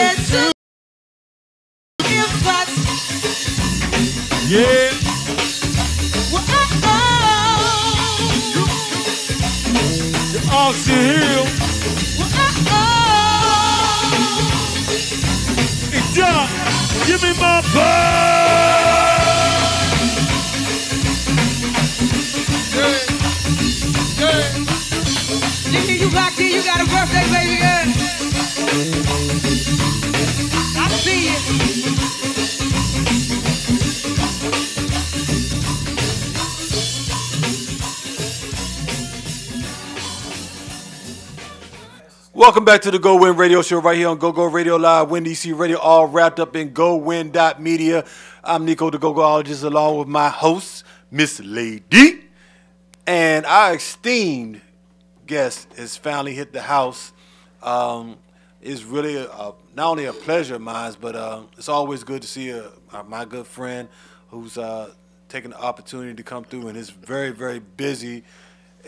said to him, but yeah. The Oxy Hill. Hey, Doc, give me my bird. Nigga, you back here, you got a birthday, baby girl. I see you. Welcome back to the GoWin Radio Show right here on GoGo Radio Live, Win DC Radio, all wrapped up in GoWin.media. I'm Nico the Gogoologist along with my host, Miss Lady. And our esteemed guest has finally hit the house. It's really not only a pleasure of mine, but it's always good to see my good friend who's taking the opportunity to come through in his very, very busy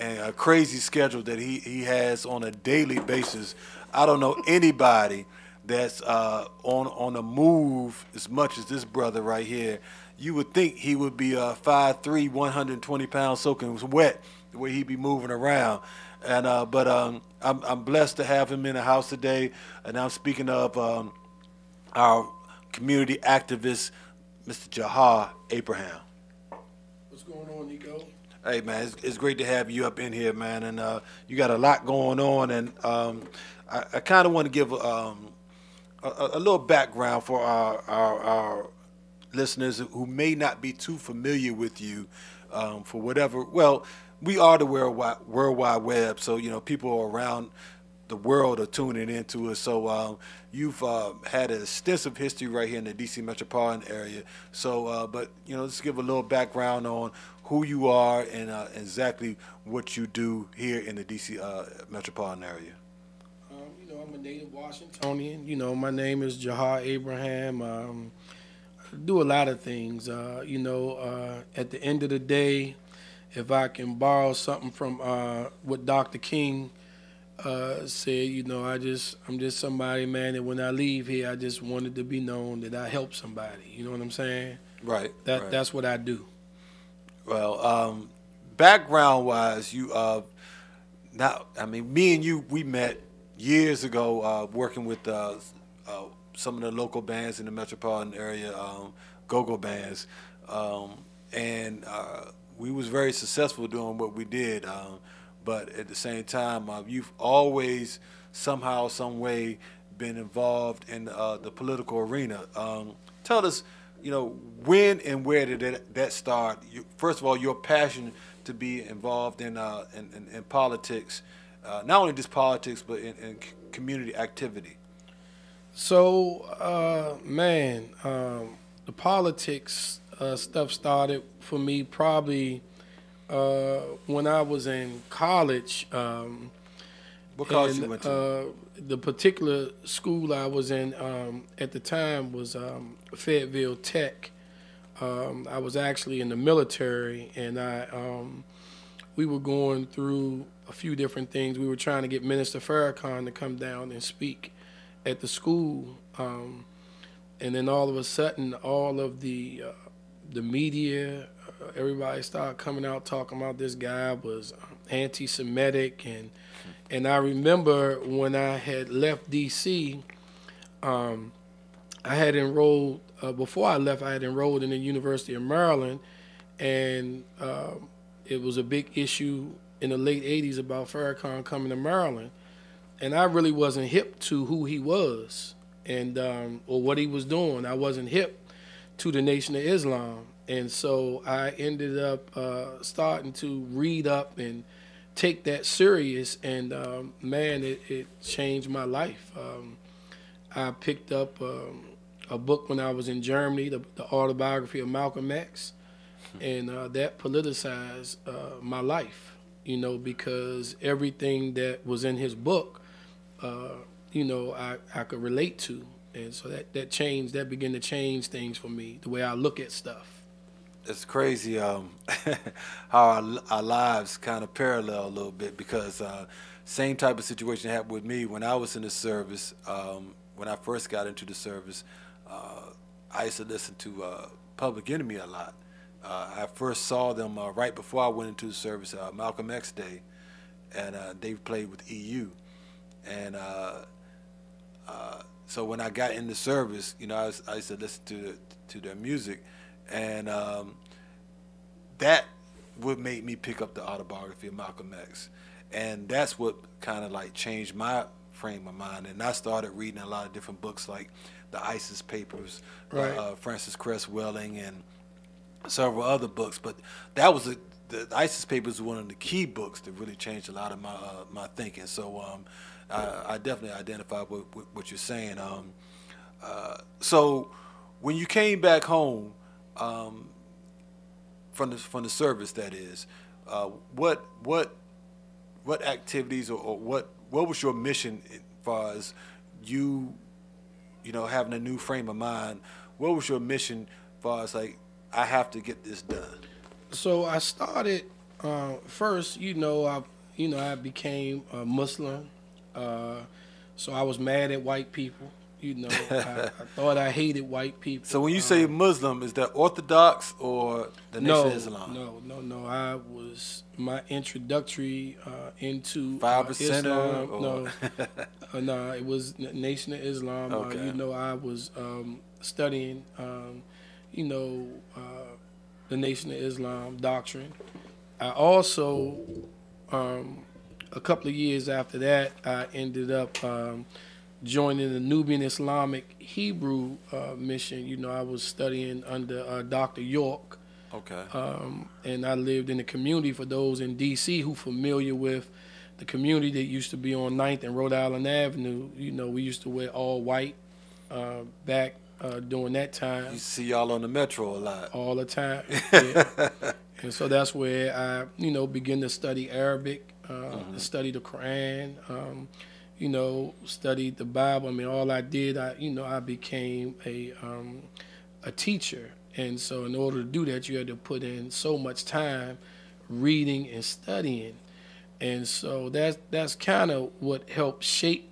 and a crazy schedule that he has on a daily basis. I don't know anybody that's on the move as much as this brother right here. You would think he would be 5'3", 120 pounds, soaking wet the way he'd be moving around. And but I'm blessed to have him in the house today. And I'm speaking of our community activist, Mr. Jauhar Abraham. What's going on, Nico? Hey, man, it's great to have you up in here, man. And you got a lot going on. And I kind of want to give a little background for our listeners who may not be too familiar with you for whatever. Well, we are the World Wide Web, so, you know, people around the world are tuning into us. So you've had an extensive history right here in the D.C. metropolitan area. So, but, you know, let's give a little background on who you are and exactly what you do here in the D.C. metropolitan area. You know, I'm a native Washingtonian. You know, my name is Jauhar Abraham. I do a lot of things. You know, at the end of the day, if I can borrow something from what Dr. King said, you know, I'm just somebody, man, that when I leave here, I just wanted to be known that I helped somebody. You know what I'm saying? Right. That's what I do. Well, background-wise, you now, I mean, me and you, we met years ago working with some of the local bands in the metropolitan area, go-go bands, and we was very successful doing what we did. But at the same time, you've always somehow, some way, been involved in the political arena. Tell us, you know, when and where did that start? First of all, your passion to be involved in politics, not only just politics, but in community activity. So, man, the politics stuff started for me probably when I was in college. What college you went to? The particular school I was in at the time was Fayetteville Tech. I was actually in the military, and we were going through a few different things. We were trying to get Minister Farrakhan to come down and speak at the school, and then all of a sudden, all of the media, everybody started coming out talking about this guy was anti-Semitic, and I remember when I had left D.C., I had enrolled, before I left, I had enrolled in the University of Maryland, and it was a big issue in the late 80s about Farrakhan coming to Maryland, and I really wasn't hip to who he was and or what he was doing. I wasn't hip to the Nation of Islam, and so I ended up starting to read up and take that serious, and man, it changed my life. I picked up a book when I was in Germany, the autobiography of Malcolm X, and that politicized my life, you know, because everything that was in his book, you know, I could relate to, and so that began to change things for me, the way I look at stuff. It's crazy how our lives kind of parallel a little bit, because same type of situation happened with me when I was in the service. when I first got into the service, I used to listen to Public Enemy a lot. I first saw them right before I went into the service, Malcolm X Day, and they played with EU. And so when I got in the service, you know, I used to listen to their music, and that would make me pick up the autobiography of Malcolm X, and that's what kind of like changed my frame of mind. And I started reading a lot of different books like the ISIS Papers, Right. Francis Cress Welling, and several other books. But that was the ISIS Papers was one of the key books that really changed a lot of my thinking. So I definitely identify with what you're saying. So when you came back home from the service, that is, what activities or what was your mission as far as you know, having a new frame of mind? What was your mission as far as like, I have to get this done? So I started first. I became a Muslim. So I was mad at white people. I thought I hated white people. So when you say Muslim, is that Orthodox or the Nation of Islam? No. I was my introductory into 5%? Islam. Or? No, it was Nation of Islam. Okay. I was studying, the Nation of Islam doctrine. I also, a couple of years after that, I ended up joining the Nubian Islamic Hebrew mission. I was studying under Dr. York. Okay. And I lived in the community, for those in D.C. who familiar with the community that used to be on 9th and Rhode Island Avenue. We used to wear all white back during that time. You see y'all on the metro a lot. All the time. Yeah. And so that's where I, began to study Arabic, study the Quran, studied the Bible. I mean, all I did, I became a teacher. And so in order to do that, you had to put in so much time reading and studying. And so that's kind of what helped shape,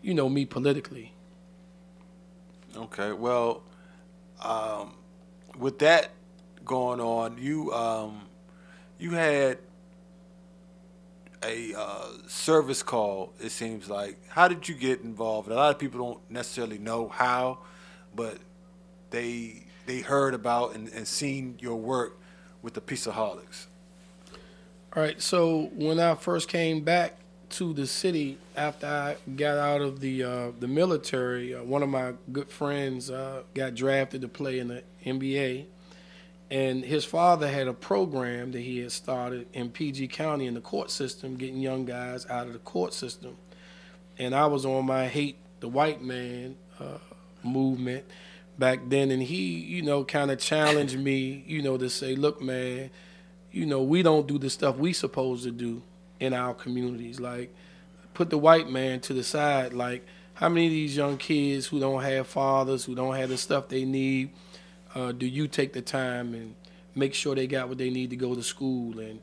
me politically. Okay. Well, with that going on, you had a service call, it seems like. How did you get involved? A lot of people don't necessarily know how, but they heard about and seen your work with the Peaceaholics. All right, so when I first came back to the city after I got out of the military, one of my good friends got drafted to play in the NBA, and his father had a program that he had started in PG County in the court system, getting young guys out of the court system. And I was on my hate the white man movement back then, and he, kind of challenged me, to say, look, man, we don't do the stuff we supposed to do in our communities. Like, put the white man to the side. Like, how many of these young kids who don't have fathers, who don't have the stuff they need, do you take the time and make sure they got what they need to go to school? And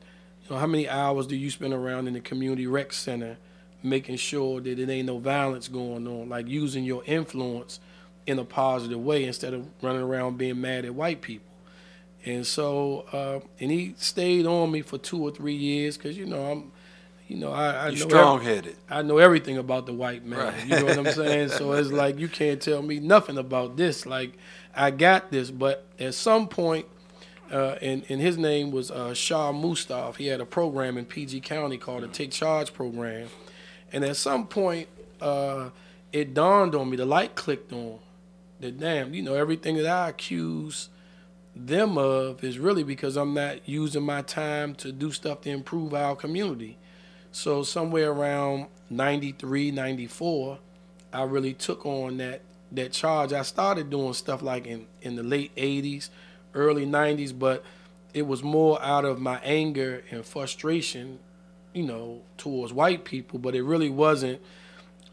how many hours do you spend around in the community rec center making sure that it ain't no violence going on, like using your influence in a positive way instead of running around being mad at white people? And so, and he stayed on me for 2 or 3 years because, I You're know strong-headed. I know everything about the white man. Right. You know what I'm saying? So it's like, you can't tell me nothing about this. Like, I got this. But at some point, and his name was Shah Mustaf. He had a program in PG County called the Take Charge Program. And at some point, it dawned on me, the light clicked on, that damn, everything that I accuse them of is really because I'm not using my time to do stuff to improve our community. So somewhere around 93, 94, I really took on that charge. I started doing stuff like in the late 80s, early 90s, but it was more out of my anger and frustration, towards white people, but it really wasn't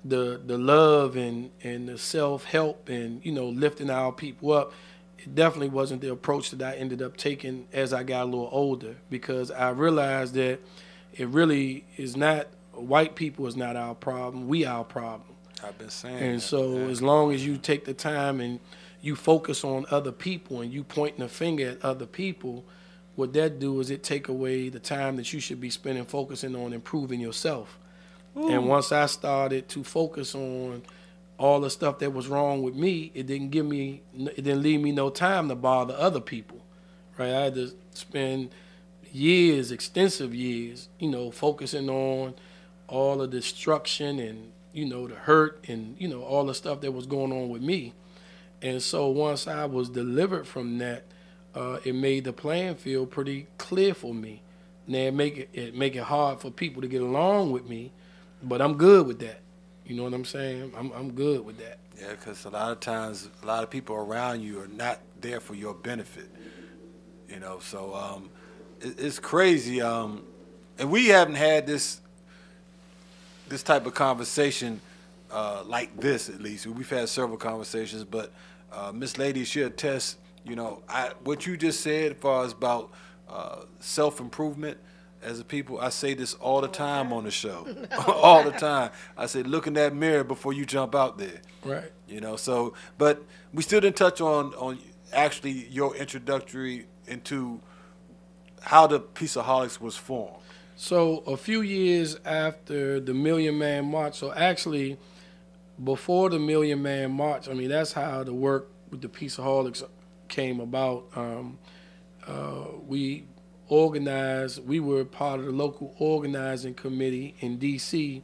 the love and the self-help and, lifting our people up. It definitely wasn't the approach that I ended up taking as I got a little older, because I realized that it really is not, white people is not our problem, we our problem. I've been saying And that. so Yeah. as long as you take the time and you focus on other people and you pointing a finger at other people, what that do is it take away the time that you should be spending focusing on improving yourself. And once I started to focus on all the stuff that was wrong with me, it didn't leave me no time to bother other people, right? I had to spend years, extensive years, focusing on all the destruction and, the hurt and, all the stuff that was going on with me. And so once I was delivered from that, it made the playing field pretty clear for me. Now it make it hard for people to get along with me, but I'm good with that. You know what I'm saying? I'm good with that. Yeah, because a lot of times, a lot of people around you are not there for your benefit. So it's crazy. And we haven't had this type of conversation like this, at least. We've had several conversations, but Miss Lady should attest. What you just said as far as about self-improvement as a people, I say this all the time on the show. All the time. I say, look in that mirror before you jump out there. Right. So, but we still didn't touch on actually your introductory into how the Peaceaholics was formed. So a few years after the Million Man March, so actually before the Million Man March, I mean, that's how the work with the Peaceaholics came about. We organized, we were part of the local organizing committee in D.C.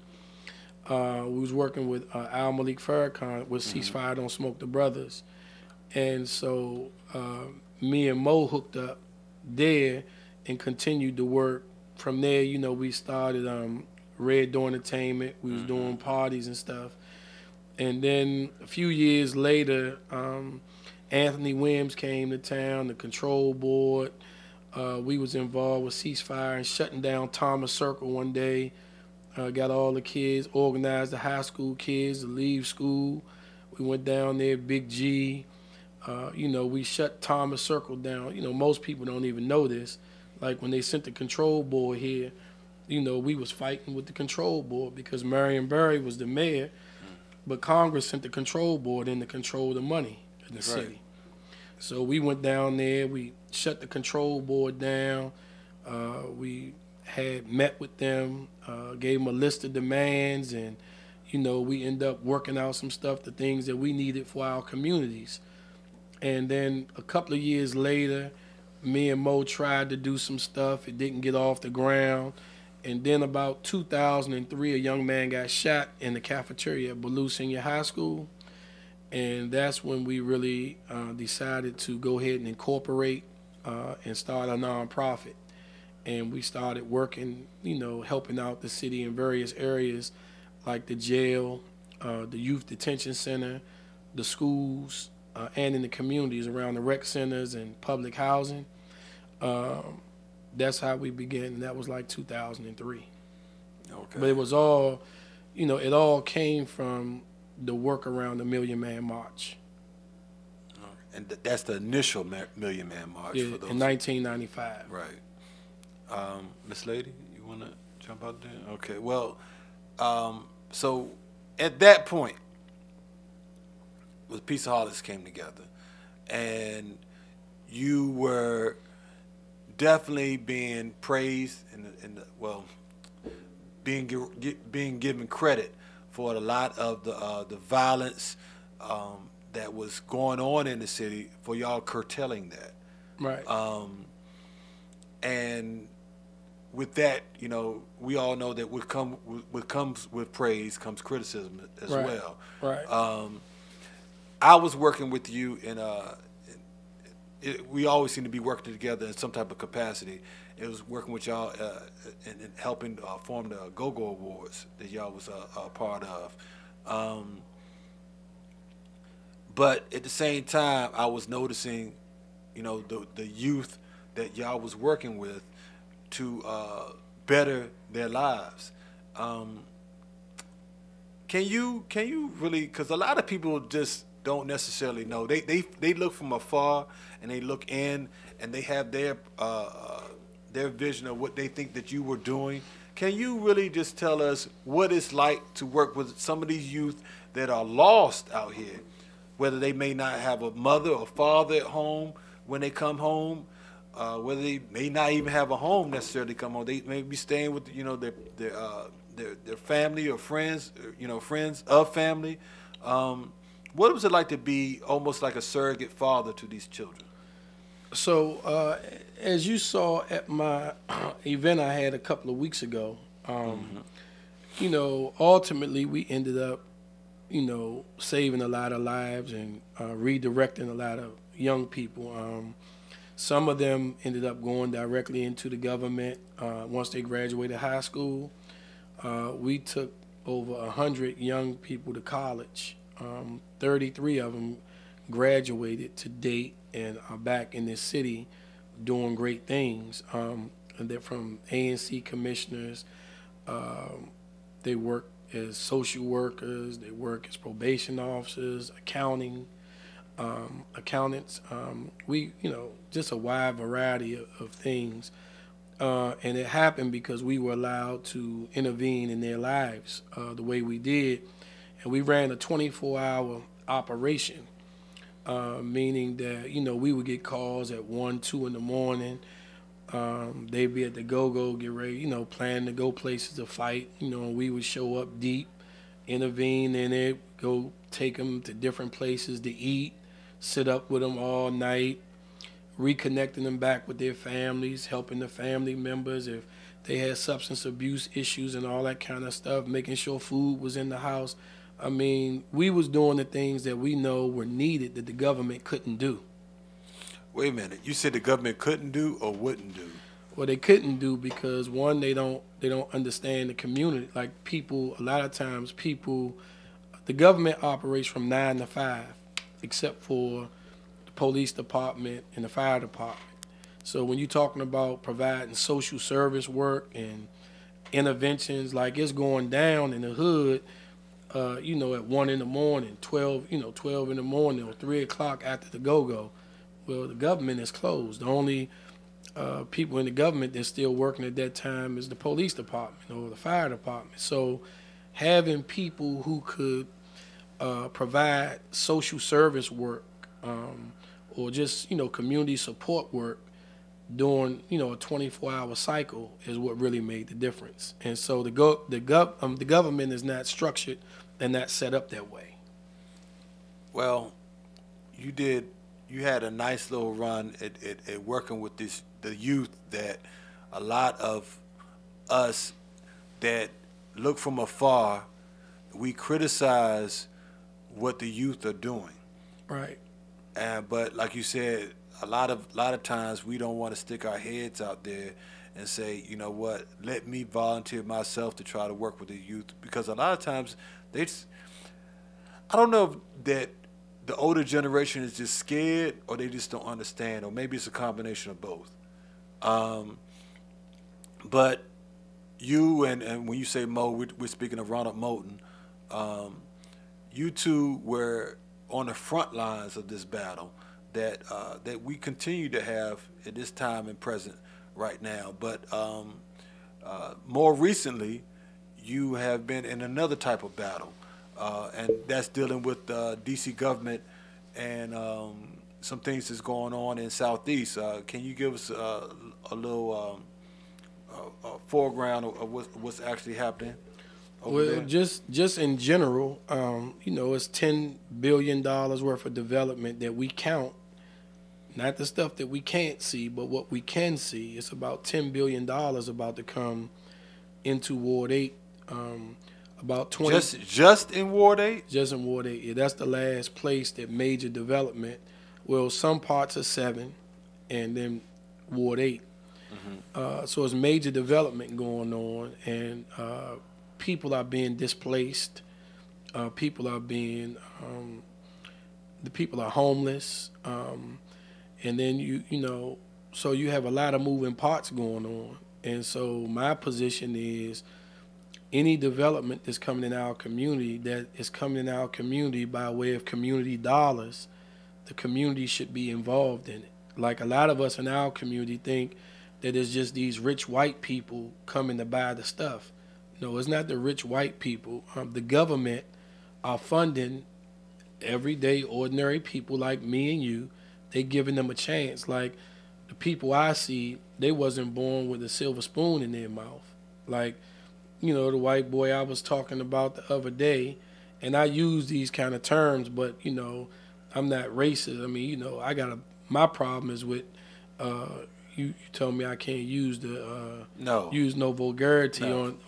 We was working with Al Malik Farrakhan with Ceasefire Don't Smoke the Brothers. And so me and Mo hooked up there and continued to work. From there, we started Red Door Entertainment. We was doing parties and stuff. And then a few years later, Anthony Williams came to town, the control board. We was involved with Ceasefire and shutting down Thomas Circle one day. Got all the kids, organized the high school kids to leave school. We went down there, Big G. We shut Thomas Circle down. Most people don't even know this. Like when they sent the control board here, we was fighting with the control board because Marion Barry was the mayor, but Congress sent the control board in to control the money in the city. So we went down there, we shut the control board down. We had met with them, gave them a list of demands, and we ended up working out some stuff, the things that we needed for our communities. And then a couple of years later, me and Mo tried to do some stuff. It didn't get off the ground. And then about 2003, a young man got shot in the cafeteria at Ballou Senior High School. And that's when we really decided to go ahead and incorporate and start a nonprofit. And we started working, helping out the city in various areas like the jail, the youth detention center, the schools, and in the communities around the rec centers and public housing. That's how we began, and that was like 2003. Okay. But it was all, it all came from the work around the Million Man March. And that's the initial Million Man March for those. In 1995. Right. Miss Lady, you want to jump out there? Okay. Well, so at that point, the Peaceaholics came together, and you were definitely being praised being given credit for a lot of the violence that was going on in the city, for y'all curtailing that. Right. And with that, we all know that what comes with praise comes criticism as well. Right. I was working with you we always seem to be working together in some type of capacity. It was working with y'all and helping form the Go-Go Awards that y'all was a part of. But at the same time, I was noticing, the youth that y'all was working with to better their lives. Can you really? Because a lot of people just don't necessarily know. They look from afar and they look in and they have their vision of what they think that you were doing. Can you really just tell us what it's like to work with some of these youth that are lost out here, whether they may not have a mother or father at home when they come home, whether they may not even have a home necessarily come home. They may be staying with their family or friends, friends of family. What was it like to be almost like a surrogate father to these children? So, as you saw at my event I had a couple of weeks ago, ultimately we ended up, saving a lot of lives and redirecting a lot of young people. Some of them ended up going directly into the government once they graduated high school. We took over 100 young people to college. 33 of them graduated to date and are back in this city doing great things. And they're from ANC commissioners. They work as social workers. They work as probation officers, accountants. Just a wide variety of things. And it happened because we were allowed to intervene in their lives the way we did. And we ran a 24-hour operation, meaning that, we would get calls at 1, 2 in the morning. They'd be at the go-go, get ready, planning to go places to fight. We would show up deep, intervene in it, go take them to different places to eat, sit up with them all night, reconnecting them back with their families, helping the family members if they had substance abuse issues and all that kind of stuff, making sure food was in the house. I mean, we was doing the things that we know were needed that the government couldn't do. Wait a minute. You said the government couldn't do or wouldn't do? Well, they couldn't do because, one, they don't understand the community. Like people, a lot of times the government operates from 9 to 5, except for the police department and the fire department. So when you're talking about providing social service work and interventions, like it's going down in the hood, at 1 in the morning, 12 in the morning or 3 o'clock after the go-go. Well, the government is closed. The only people in the government that's still working at that time is the police department or the fire department. So having people who could provide social service work or just, community support work during, a 24-hour cycle is what really made the difference. And so the government is not structured and not set up that way. Well, you had a nice little run at working with the youth that a lot of us that look from afar, we criticize what the youth are doing. Right. But like you said, a lot of times we don't want to stick our heads out there and say, you know what, let me volunteer myself to try to work with the youth, because a lot of times I don't know if that the older generation is just scared or they just don't understand, or maybe it's a combination of both. But you and when you say Mo, we're speaking of Ronald Moulton. You two were on the front lines of this battle that we continue to have at this time and present right now. But more recently, you have been in another type of battle, and that's dealing with the D.C. government and some things that's going on in Southeast. Can you give us a little foreground of what's actually happening over there? Just in general, it's $10 billion worth of development that we count. Not the stuff that we can't see, but what we can see. It's about $10 billion about to come into Ward 8. About 20. Just in Ward 8? Just in Ward 8. Yeah, that's the last place that major development. Well, some parts are 7, and then Ward 8. Mm-hmm. So it's major development going on, and people are being displaced. People are homeless. And then so you have a lot of moving parts going on. And so my position is any development that's coming in our community, that is coming in our community by way of community dollars, the community should be involved in it. Like a lot of us in our community think that it's just these rich white people coming to buy the stuff. No, it's not the rich white people. The government are funding everyday ordinary people like me and you. They giving them a chance. Like the people I see, they wasn't born with a silver spoon in their mouth. Like, you know, the white boy I was talking about the other day, and I use these kind of terms, but, you know, I'm not racist. I mean, you know, my problem is with, you told me I can't use use no vulgarity on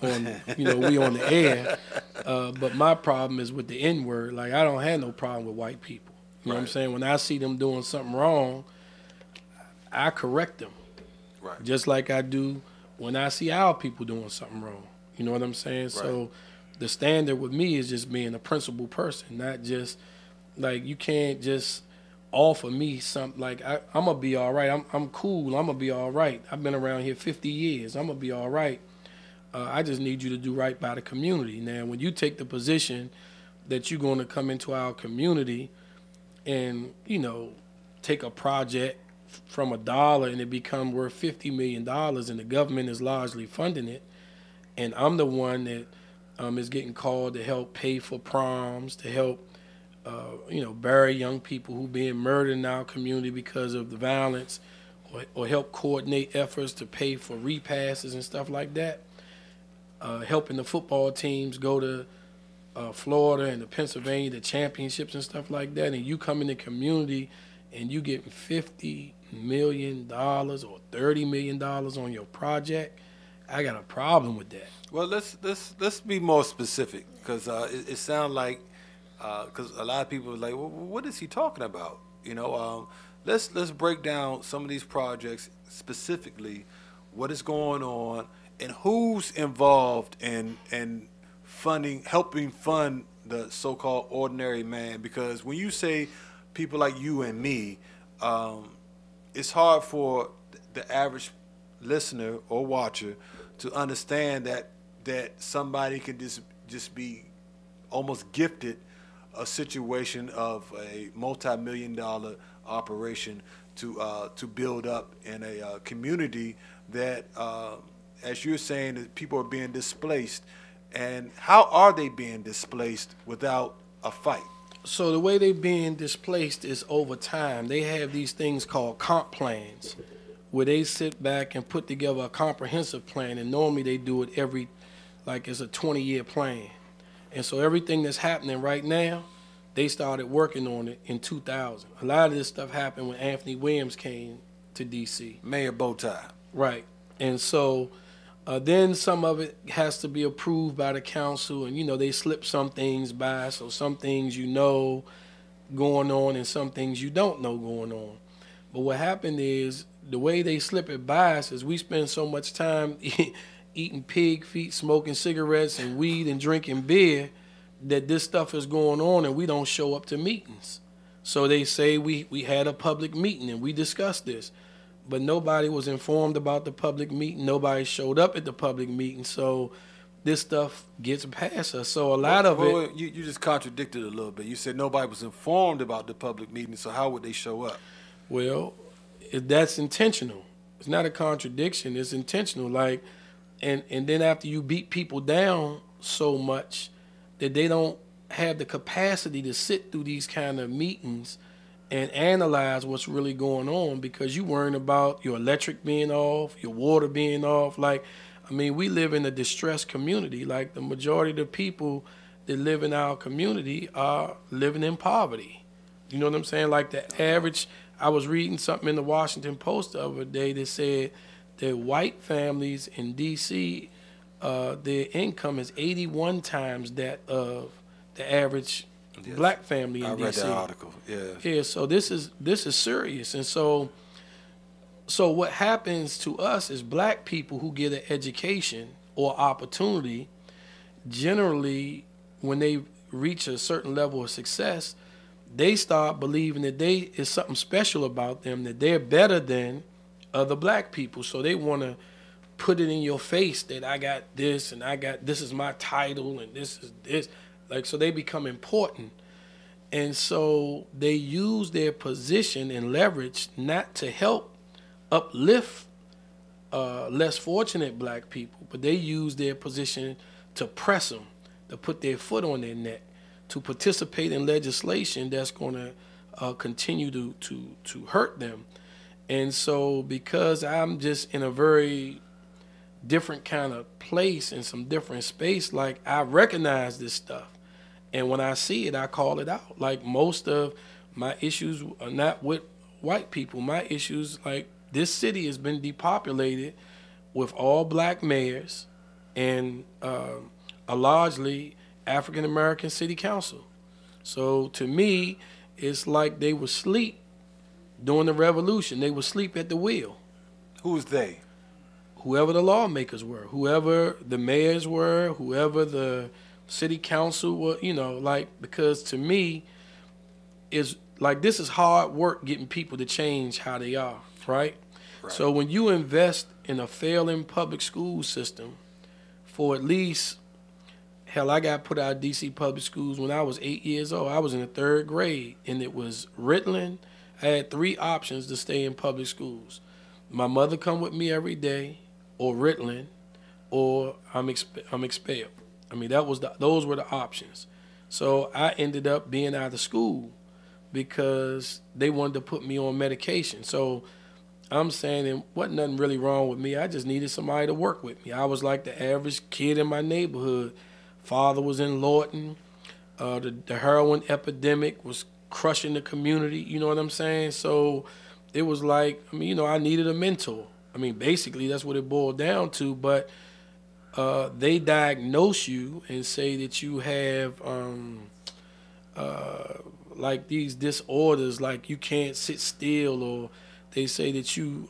you know, we on the air, but my problem is with the N-word. Like, I don't have no problem with white people. You know what I'm saying? When I see them doing something wrong, I correct them. Right. Just like I do when I see our people doing something wrong. You know what I'm saying? Right. So the standard with me is just being a principled person, not just like you can't just offer me something like I'm gonna be all right. I'm cool. I'm gonna be all right. I've been around here 50 years. I'm gonna be all right. I just need you to do right by the community. Now, when you take the position that you're going to come into our community and, you know, take a project from $1 and it become worth $50 million and the government is largely funding it, and I'm the one that is getting called to help pay for proms, to help you know, bury young people who being murdered in our community because of the violence, or help coordinate efforts to pay for repasses and stuff like that, helping the football teams go to Florida and to Pennsylvania, the championships and stuff like that, and you come in the community and you getting $50 million or $30 million on your project, I got a problem with that. Well, let's be more specific, because it sounds like, because a lot of people are like, well, what is he talking about? You know, let's break down some of these projects specifically, what is going on, and who's involved in helping fund the so-called ordinary man. Because when you say people like you and me, it's hard for the average listener or watcher to understand that somebody can just be almost gifted a situation of a multi-million-dollar operation to build up in a community that, as you're saying, that people are being displaced. And how are they being displaced without a fight? So the way they're being displaced is over time. They have these things called comp plans, where they sit back and put together a comprehensive plan, and normally they do it it's a 20-year plan. And so everything that's happening right now, they started working on it in 2000. A lot of this stuff happened when Anthony Williams came to D.C. Mayor Bowtie. Right. And so then some of it has to be approved by the council, and, you know, they slip some things by, so some things you know going on and some things you don't know going on. But what happened is the way they slip it by us is we spend so much time eating pig feet, smoking cigarettes and weed and drinking beer that this stuff is going on and we don't show up to meetings. So they say we had a public meeting and we discussed this, but nobody was informed about the public meeting. Nobody showed up at the public meeting. So this stuff gets past us. So a lot of it. You just contradicted a little bit. You said nobody was informed about the public meeting. So how would they show up? Well, that's intentional. It's not a contradiction. It's intentional. Like, and then after you beat people down so much that they don't have the capacity to sit through these kind of meetings and analyze what's really going on, because you worrying about your electric being off, your water being off. Like, I mean, we live in a distressed community. Like, the majority of the people that live in our community are living in poverty. You know what I'm saying? Like, the average, I was reading something in the Washington Post the other day that said that white families in D.C., their income is 81 times that of the average black family in D.C. I read that article. Yeah. So this is serious, and so what happens to us is black people who get an education or opportunity, generally when they reach a certain level of success, they start believing that is something special about them, that they're better than other black people. So they want to put it in your face that I got this and this is my title and this is this. Like, so they become important. And so they use their position and leverage not to help uplift less fortunate black people, but they use their position to press them, to put their foot on their neck, to participate in legislation that's going to continue to hurt them. And so because I'm just in a very different kind of place, in some different space, like I recognize this stuff. And when I see it, I call it out. Like most of my issues are not with white people. My issues, like this city has been depopulated with all black mayors and a largely African-American city council. So to me, it's like they were asleep during the revolution. They were asleep at the wheel. Who's they? Whoever the lawmakers were, whoever the mayors were, whoever the city council were, like, because to me, is like this is hard work getting people to change how they are, right? So when you invest in a failing public school system for at least, hell, I got put out of DC public schools when I was 8 years old. I was in the 3rd grade, and it was Ritalin. I had 3 options to stay in public schools. My mother come with me every day, or Ritalin, or I'm expelled. I mean, those were the options. So I ended up being out of school because they wanted to put me on medication. So I'm saying there wasn't nothing really wrong with me. I just needed somebody to work with me. I was like the average kid in my neighborhood. Father was in Lawton. The heroin epidemic was crushing the community. You know what I'm saying? So it was like, I needed a mentor. Basically that's what it boiled down to. But they diagnose you and say that you have like these disorders, like you can't sit still, or they say that you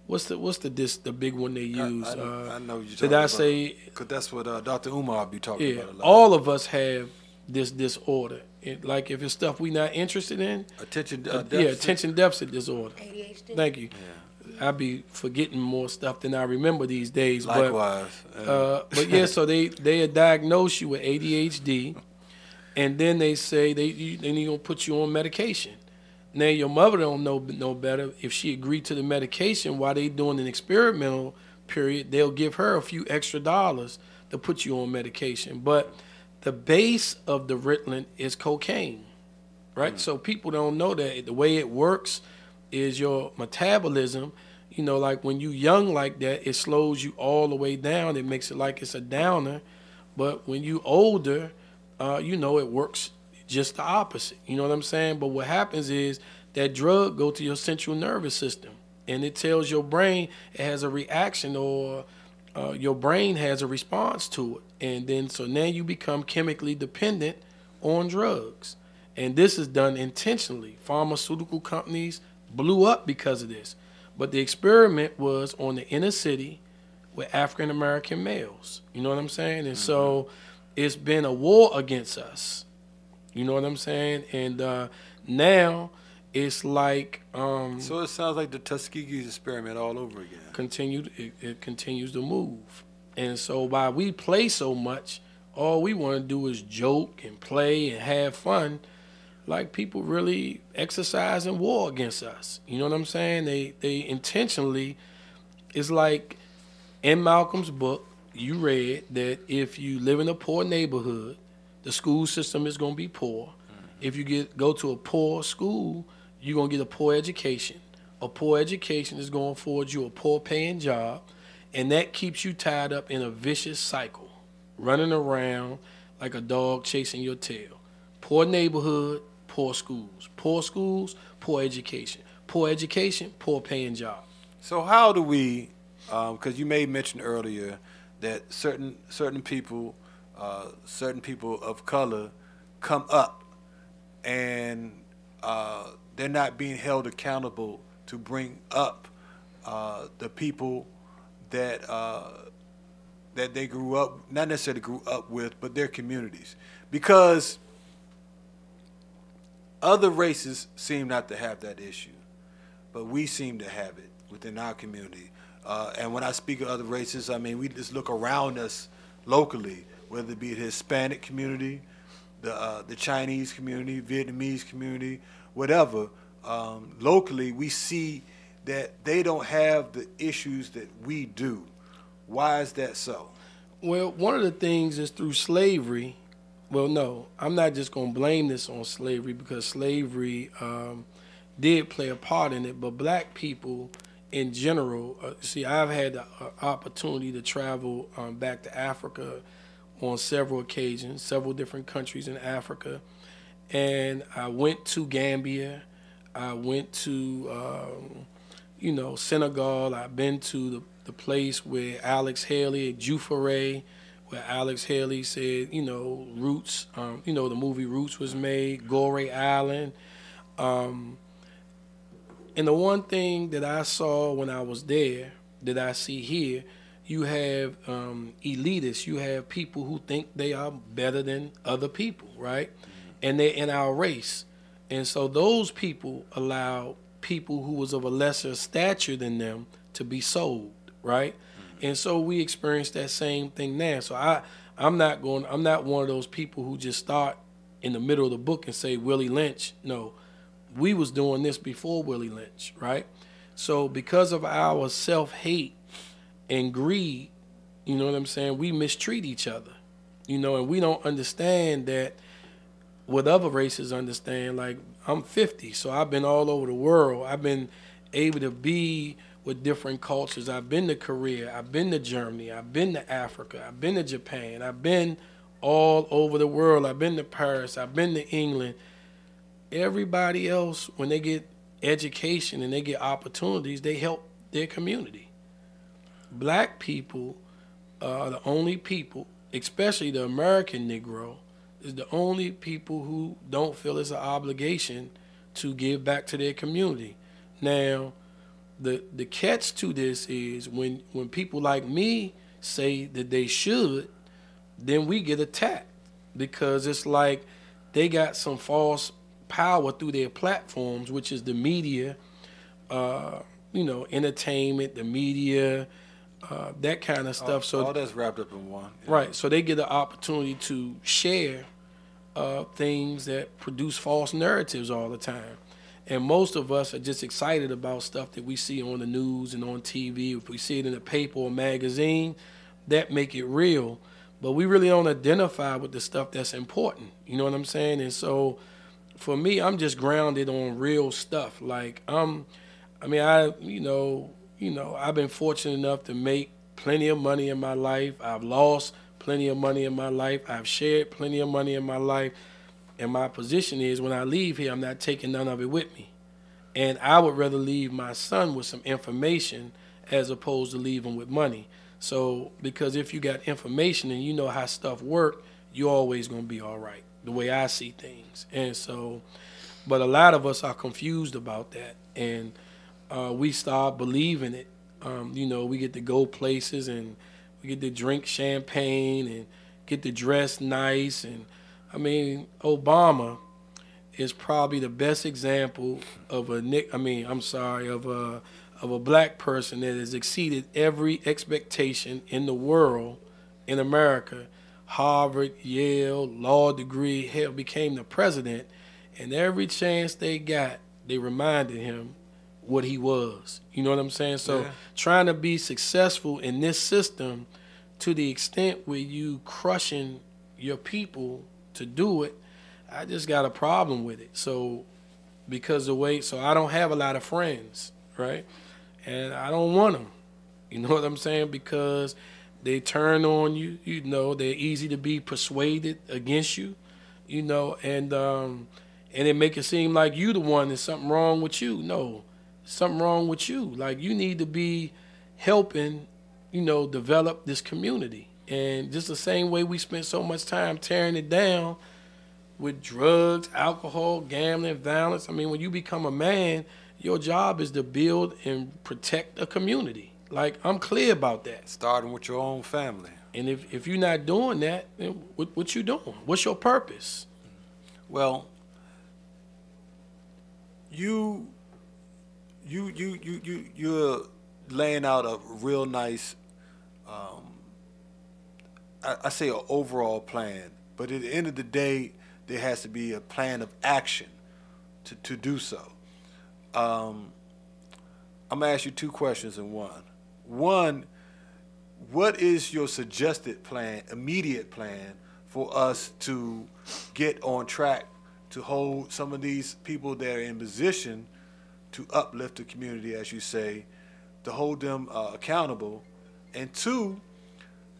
what's the big one they use? I know you're talking did I say? Because that's what Dr. Umar be talking about a lot. All of us have this disorder. Like if it's stuff we not interested in, attention deficit. Attention deficit disorder. ADHD. Thank you. Yeah. I be forgetting more stuff than I remember these days. Likewise. But yeah, so they diagnose you with ADHD, and then they say they gonna put you on medication. Now your mother don't know no better. If she agreed to the medication while they doing an experimental period, they'll give her a few extra dollars to put you on medication. But the base of the Ritalin is cocaine, right? So people don't know that the way it works is your metabolism. Like when you young like that, it slows you all the way down. It makes it like it's a downer. But when you older, it works just the opposite. You know what I'm saying? But what happens is that drug go to your central nervous system, and it tells your brain it has a reaction, or your brain has a response to it. And then so now you become chemically dependent on drugs. And this is done intentionally. Pharmaceutical companies blew up because of this. But the experiment was on the inner city with African-American males. You know what I'm saying? And so it's been a war against us. You know what I'm saying? And now it's like... so it sounds like the Tuskegee experiment all over again. It continues to move. And so while we play so much, all we want to do is joke and play and have fun. Like people really exercise and war against us. You know what I'm saying? They intentionally... It's like in Malcolm's book, you read that if you live in a poor neighborhood, the school system is going to be poor. If you go to a poor school, you're going to get a poor education. A poor education is going to afford you a poor paying job, and that keeps you tied up in a vicious cycle, running around like a dog chasing your tail. Poor neighborhood, poor schools. Poor schools, poor education. Poor education, poor paying job. So how do we, because you made mention earlier that certain people of color come up and they're not being held accountable to bring up the people that they grew up, not necessarily grew up with, but their communities. Because other races seem not to have that issue, but we seem to have it within our community. And when I speak of other races, we just look around us locally, whether it be the Hispanic community, the Chinese community, Vietnamese community, whatever. Locally, we see that they don't have the issues that we do. Why is that so? Well, one of the things is through slavery. Well, no, I'm not just going to blame this on slavery because slavery did play a part in it, but black people in general, see, I've had the opportunity to travel back to Africa on several occasions, several different countries in Africa, and I went to Gambia, I went to, Senegal, I've been to the place where Alex Haley, Jauhar, where Alex Haley said, Roots, the movie Roots was made, Gorée Island. And the one thing that I saw when I was there, that I see here, you have elitists, you have people who think they are better than other people, right? And they're in our race. And so those people allow people who was of a lesser stature than them to be sold, right? And so we experience that same thing now. So I'm not one of those people who just start in the middle of the book and say Willie Lynch. No, we was doing this before Willie Lynch, right? So because of our self-hate and greed, you know what I'm saying, we mistreat each other, and we don't understand that what other races understand. Like, I'm 50, so I've been all over the world. I've been able to be with different cultures. I've been to Korea, I've been to Germany, I've been to Africa, I've been to Japan, I've been all over the world. I've been to Paris, I've been to England. Everybody else, when they get education and they get opportunities, they help their community. Black people are the only people, especially the American Negro, is the only people who don't feel it's an obligation to give back to their community. Now, the catch to this is when people like me say that they should, then we get attacked because it's like they got some false power through their platforms, which is the media, entertainment, the media, that kind of stuff. So all that's wrapped up in one. Yeah. Right. So they get the opportunity to share things that produce false narratives all the time. And most of us are just excited about stuff that we see on the news and on TV. If we see it in a paper or magazine, that make it real. But we really don't identify with the stuff that's important. You know what I'm saying? And so for me, I'm just grounded on real stuff. Like I've been fortunate enough to make plenty of money in my life. I've lost plenty of money in my life. I've shared plenty of money in my life. And my position is when I leave here, I'm not taking none of it with me. And I would rather leave my son with some information as opposed to leave him with money. So, because if you got information and you know how stuff work, you're always going to be all right, the way I see things. And so, but a lot of us are confused about that. And we start believing it. We get to go places and we get to drink champagne and get to dress nice. And Obama is probably the best example of a black person that has exceeded every expectation in the world, in America. Harvard, Yale, law degree, hell, became the president. And every chance they got, they reminded him what he was. You know what I'm saying? So trying to be successful in this system to the extent where you crushing your people to do it, I just got a problem with it. So so I don't have a lot of friends, right? And I don't want them. You know what I'm saying? Because they turn on you, they're easy to be persuaded against you, and it make it seem like you the one, there's something wrong with you. No, something wrong with you. Like, you need to be helping, develop this community. And just the same way we spent so much time tearing it down with drugs, alcohol, gambling, violence. When you become a man, your job is to build and protect a community. Like, I'm clear about that. Starting with your own family. And if you're not doing that, then what you doing? What's your purpose? Well, you're laying out a real nice, I say an overall plan, but at the end of the day, there has to be a plan of action to do so. I'm going to ask you two questions in one. One, what is your suggested plan, immediate plan, for us to get on track to hold some of these people that are in position to uplift the community, as you say, to hold them accountable? And two,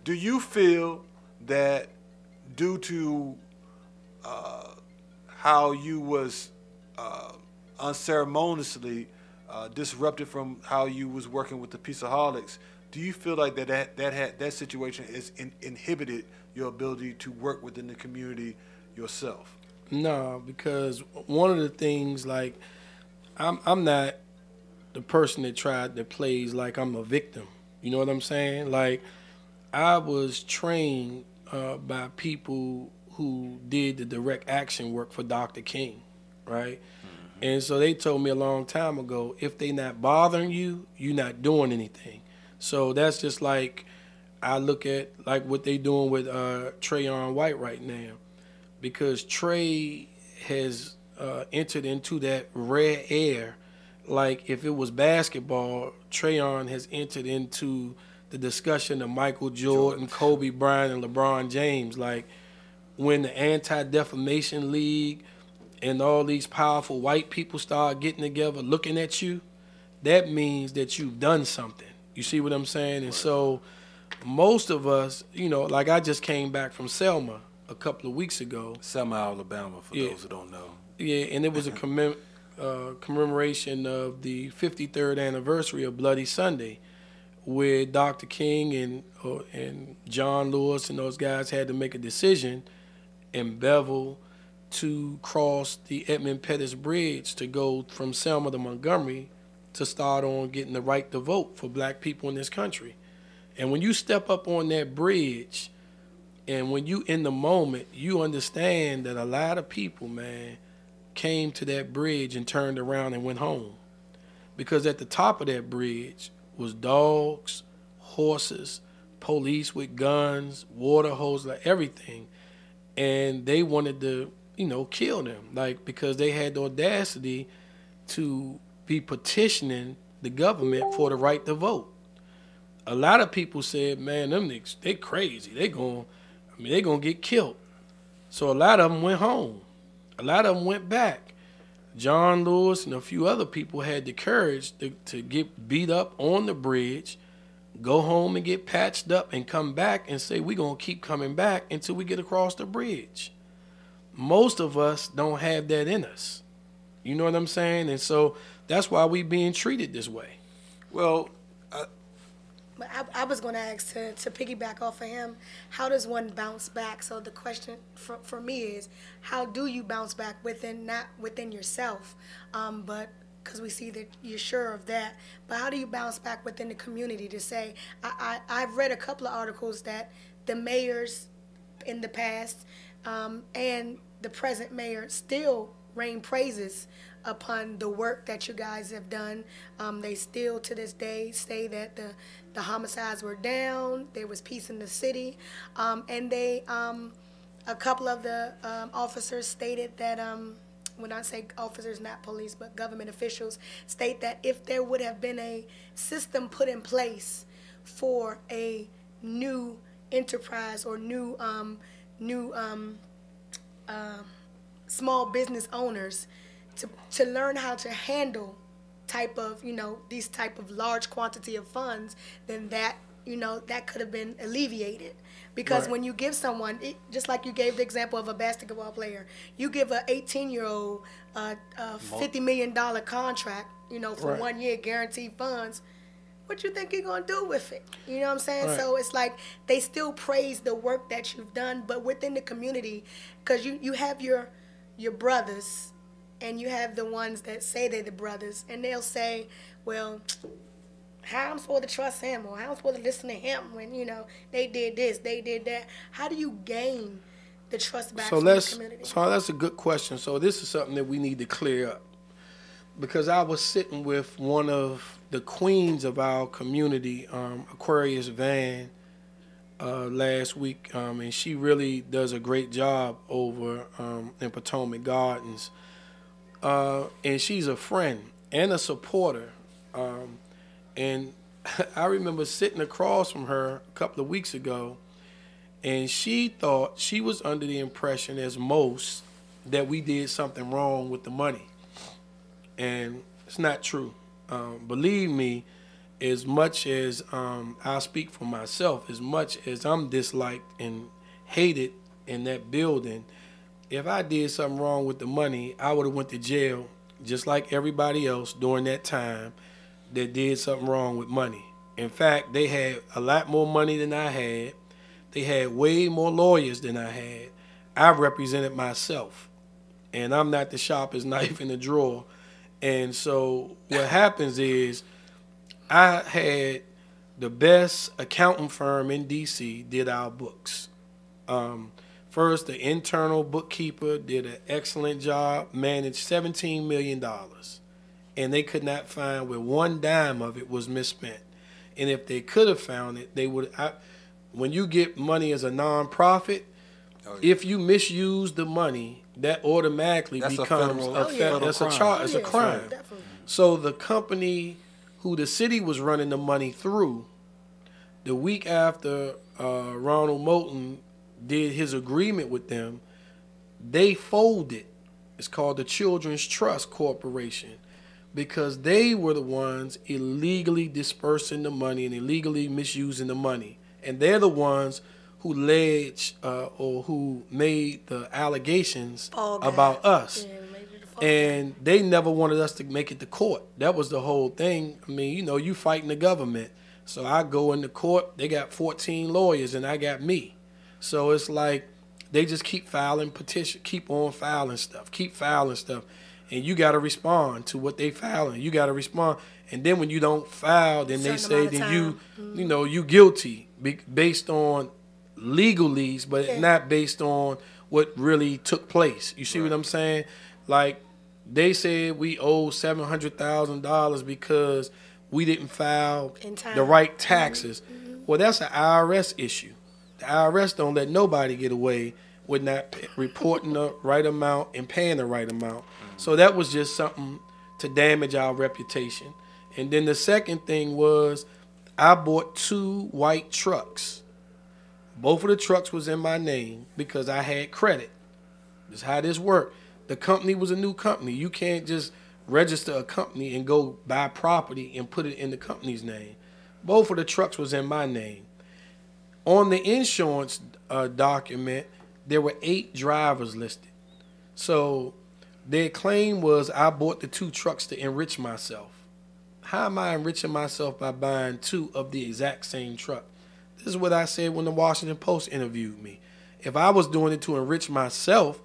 do you feel that due to how you was unceremoniously disrupted from how you was working with the Peaceaholics, do you feel like that situation is inhibited your ability to work within the community yourself? No, because one of the things, like, I'm not the person that plays like I'm a victim. You know what I'm saying? Like, I was trained by people who did the direct action work for Dr. King, right? Mm-hmm. And so they told me a long time ago, if they not bothering you, you're not doing anything. So that's just like, I look at like what they doing with Trayon White right now, because Trey has entered into that rare air. Like, if it was basketball, Trayon has entered into the discussion of Michael Jordan, Kobe Bryant, and LeBron James. Like, when the Anti-Defamation League and all these powerful white people start getting together looking at you, that means that you've done something. You see what I'm saying? And so most of us, you know, like, I just came back from Selma a couple of weeks ago. Selma, Alabama, for those who don't know. Yeah, and it was a commemoration of the 53rd anniversary of Bloody Sunday, where Dr. King and John Lewis and those guys had to make a decision in Bevel to cross the Edmund Pettus Bridge to go from Selma to Montgomery to start on getting the right to vote for black people in this country. And when you step up on that bridge, and when you in the moment, you understand that a lot of people, man, came to that bridge and turned around and went home. Because at the top of that bridge was dogs, horses, police with guns, water hoses, like everything. And they wanted to, you know, kill them, like, because they had the audacity to be petitioning the government for the right to vote. A lot of people said, man, them niggas, they crazy. They gonna get killed. So a lot of them went home. A lot of them went back. John Lewis and a few other people had the courage to get beat up on the bridge, go home and get patched up, and come back and say, we're going to keep coming back until we get across the bridge. Most of us don't have that in us. You know what I'm saying? And so that's why we being treated this way. Well, but I was going to ask, to piggyback off of him, how does one bounce back? So the question for me is, how do you bounce back not within yourself, but because we see that you're sure of that, but how do you bounce back within the community to say, I've read a couple of articles that the mayors in the past and the present mayor still rain praises upon the work that you guys have done. They still to this day say that the homicides were down, there was peace in the city, and they a couple of the officers stated that when I say officers, not police, but government officials, state that if there would have been a system put in place for a new enterprise or new small business owners to learn how to handle type of, these type of large quantity of funds, then that, that could have been alleviated. Because when you give someone, just like you gave the example of a basketball player, you give an 18-year-old a $50 million contract, for 1 year, guaranteed funds, what you think you're going to do with it? You know what I'm saying? Right. So it's like they still praise the work that you've done, but within the community, because you have your brothers, and you have the ones that say they're the brothers, and they'll say, well, how I'm supposed to trust him, or how I'm supposed to listen to him when, they did this, they did that. How do you gain the trust back from the community? So that's a good question. So this is something that we need to clear up. Because I was sitting with one of the queens of our community, Aquarius Van, last week, and she really does a great job over in Potomac Gardens. And she's a friend and a supporter And I remember sitting across from her a couple of weeks ago, and she thought, she was under the impression, as most, that we did something wrong with the money. And it's not true. Believe me, as much as I speak for myself, as much as I'm disliked and hated in that building, if I did something wrong with the money, I would have went to jail just like everybody else during that time that did something wrong with money. In fact, they had a lot more money than I had. They had way more lawyers than I had. I represented myself, and I'm not the sharpest knife in the drawer. And so what happens is, I had the best accounting firm in D.C. did our books. First, the internal bookkeeper did an excellent job, managed $17 million, and they could not find where one dime of it was misspent. And if they could have found it, they would. When you get money as a nonprofit, if you misuse the money, that automatically becomes a crime. So the company who the city was running the money through, the week after Ronald Moulton did his agreement with them, they folded. It's called the Children's Trust Corporation, because they were the ones illegally dispersing the money and illegally misusing the money. And they're the ones who alleged or who made the allegations about us. And they never wanted us to make it to court. That was the whole thing. I mean, you know, you fighting the government. So I go into court, they got 14 lawyers and I got me. So it's like they just keep filing petition, keep on filing stuff, keep filing stuff. And you got to respond to what they filing. You got to respond. And then when you don't file, then they say that you know, you guilty based on legalese, but not based on what really took place. You see what I'm saying? Like, they said we owe $700,000 because we didn't file the right taxes. Well, that's an IRS issue. The IRS don't let nobody get away with not reporting the right amount and paying the right amount. So that was just something to damage our reputation. And then the second thing was, I bought 2 white trucks. Both of the trucks was in my name because I had credit. That's how this worked. The company was a new company. You can't just register a company and go buy property and put it in the company's name. Both of the trucks was in my name. On the insurance document, there were 8 drivers listed. So their claim was I bought the 2 trucks to enrich myself. How am I enriching myself by buying 2 of the exact same truck? This is what I said when the Washington Post interviewed me. If I was doing it to enrich myself,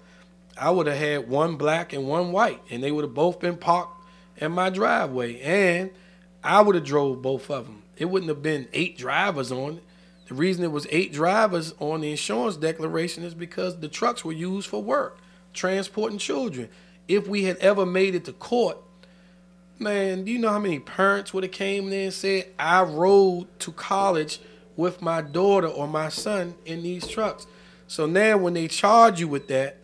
I would have had 1 black and 1 white, and they would have both been parked in my driveway, and I would have drove both of them. It wouldn't have been 8 drivers on it. The reason it was 8 drivers on the insurance declaration is because the trucks were used for work, transporting children. If we had ever made it to court, man, do you know how many parents would have came there and said, I rode to college with my daughter or my son in these trucks? So now when they charge you with that,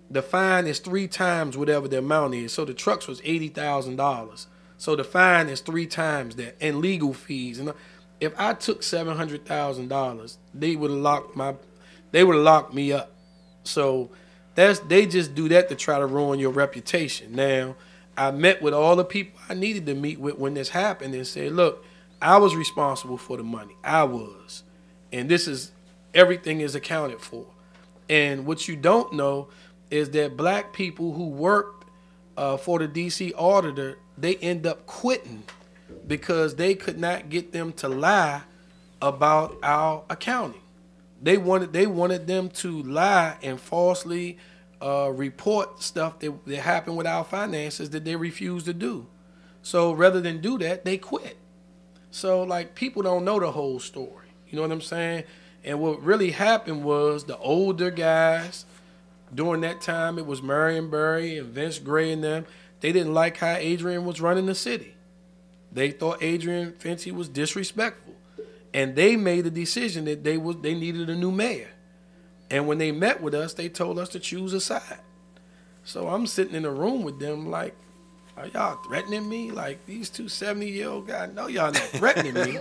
the fine is 3 times whatever the amount is. So the trucks was $80,000. So the fine is 3 times that, and legal fees. And if I took $700,000, they would have locked me up. So they just do that to try to ruin your reputation. Now, I met with all the people I needed to meet with when this happened and said, look, I was responsible for the money. I was. And everything is accounted for. And what you don't know is that black people who worked for the D.C. auditor, they end up quitting because they could not get them to lie about our accounting. They wanted them to lie and falsely report stuff that happened with our finances that they refused to do. So rather than do that, they quit. So like, people don't know the whole story. You know what I'm saying? And what really happened was the older guys, during that time, it was Marion Barry and Vince Gray and them. They didn't like how Adrian was running the city. They thought Adrian Fenty was disrespectful. And they made a decision that they needed a new mayor. And when they met with us, they told us to choose a side. So I'm sitting in a room with them like, are y'all threatening me? Like, these two 70-year-old guys, no, y'all not threatening me.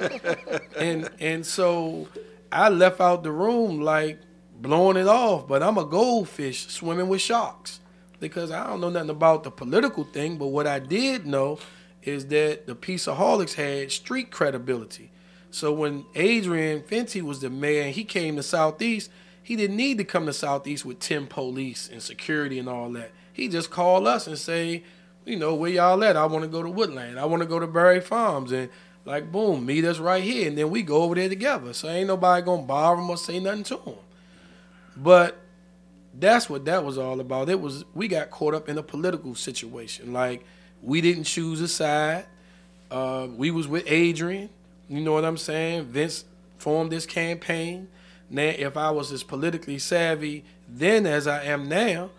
And so I left out the room like blowing it off, but I'm a goldfish swimming with sharks because I don't know nothing about the political thing, but what I did know is that the Peaceaholics had street credibility. So when Adrian Fenty was the mayor and he came to Southeast, he didn't need to come to Southeast with 10 police and security and all that. He just called us and say, you know, where y'all at? I want to go to Woodland. I want to go to Berry Farms. And like, boom, meet us right here. And then we go over there together. So ain't nobody going to bother him or say nothing to him. But that's what that was all about. We got caught up in a political situation. Like, we didn't choose a side. We was with Adrian. You know what I'm saying? Vince formed this campaign. Now, if I was as politically savvy then as I am now,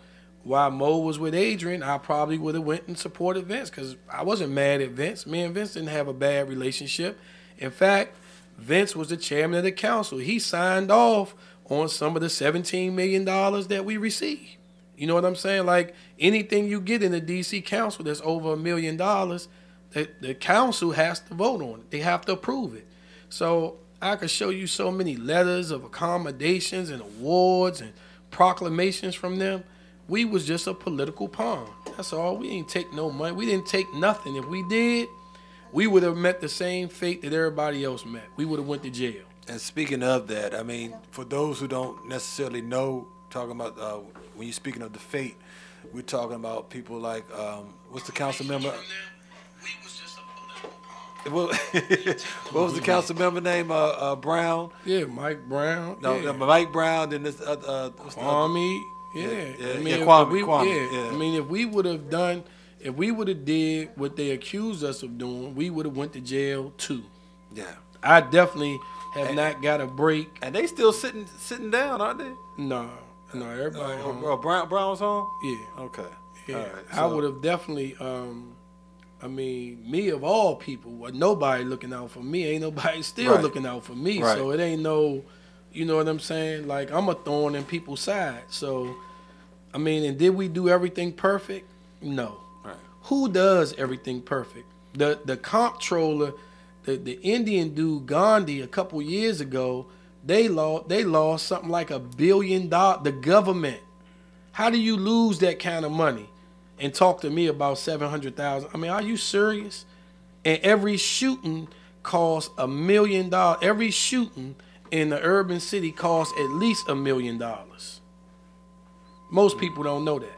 while Mo was with Adrian, I probably would have went and supported Vince because I wasn't mad at Vince. Me and Vince didn't have a bad relationship. In fact, Vince was the chairman of the council. He signed off on some of the $17 million that we received. You know what I'm saying? Like, anything you get in the D.C. council that's over $1 million, the council has to vote on it. They have to approve it. So I could show you so many letters of accommodations and awards and proclamations from them. We was just a political pawn. That's all. We didn't take no money. We didn't take nothing. If we did, we would have met the same fate that everybody else met. We would have went to jail. And speaking of that, I mean, for those who don't necessarily know, talking about when you're speaking of the fate, we're talking about people like, what's the council member? What was the council member name? Brown? Yeah, Mike Brown. No, yeah. Mike Brown. Then this what's the Kwame. Yeah. Yeah, I mean, Kwame. Yeah. I mean, if we would have did what they accused us of doing, we would have went to jail too. Yeah. I definitely have not got a break. And they still sitting down, aren't they? No, everybody home. Brown's home? Yeah. Okay. Yeah. All right, I would have definitely, I mean, me of all people, nobody looking out for me. Ain't nobody still looking out for me. Right. So it ain't no, you know what I'm saying? Like, I'm a thorn in people's side. So, I mean, and did we do everything perfect? No. Right. Who does everything perfect? The comptroller, the Indian dude Gandhi a couple years ago, they lost something like $1 billion. The government. How do you lose that kind of money? And talk to me about 700,000. I mean, are you serious? And every shooting costs $1 million. Every shooting in the urban city costs at least $1 million. Most people don't know that.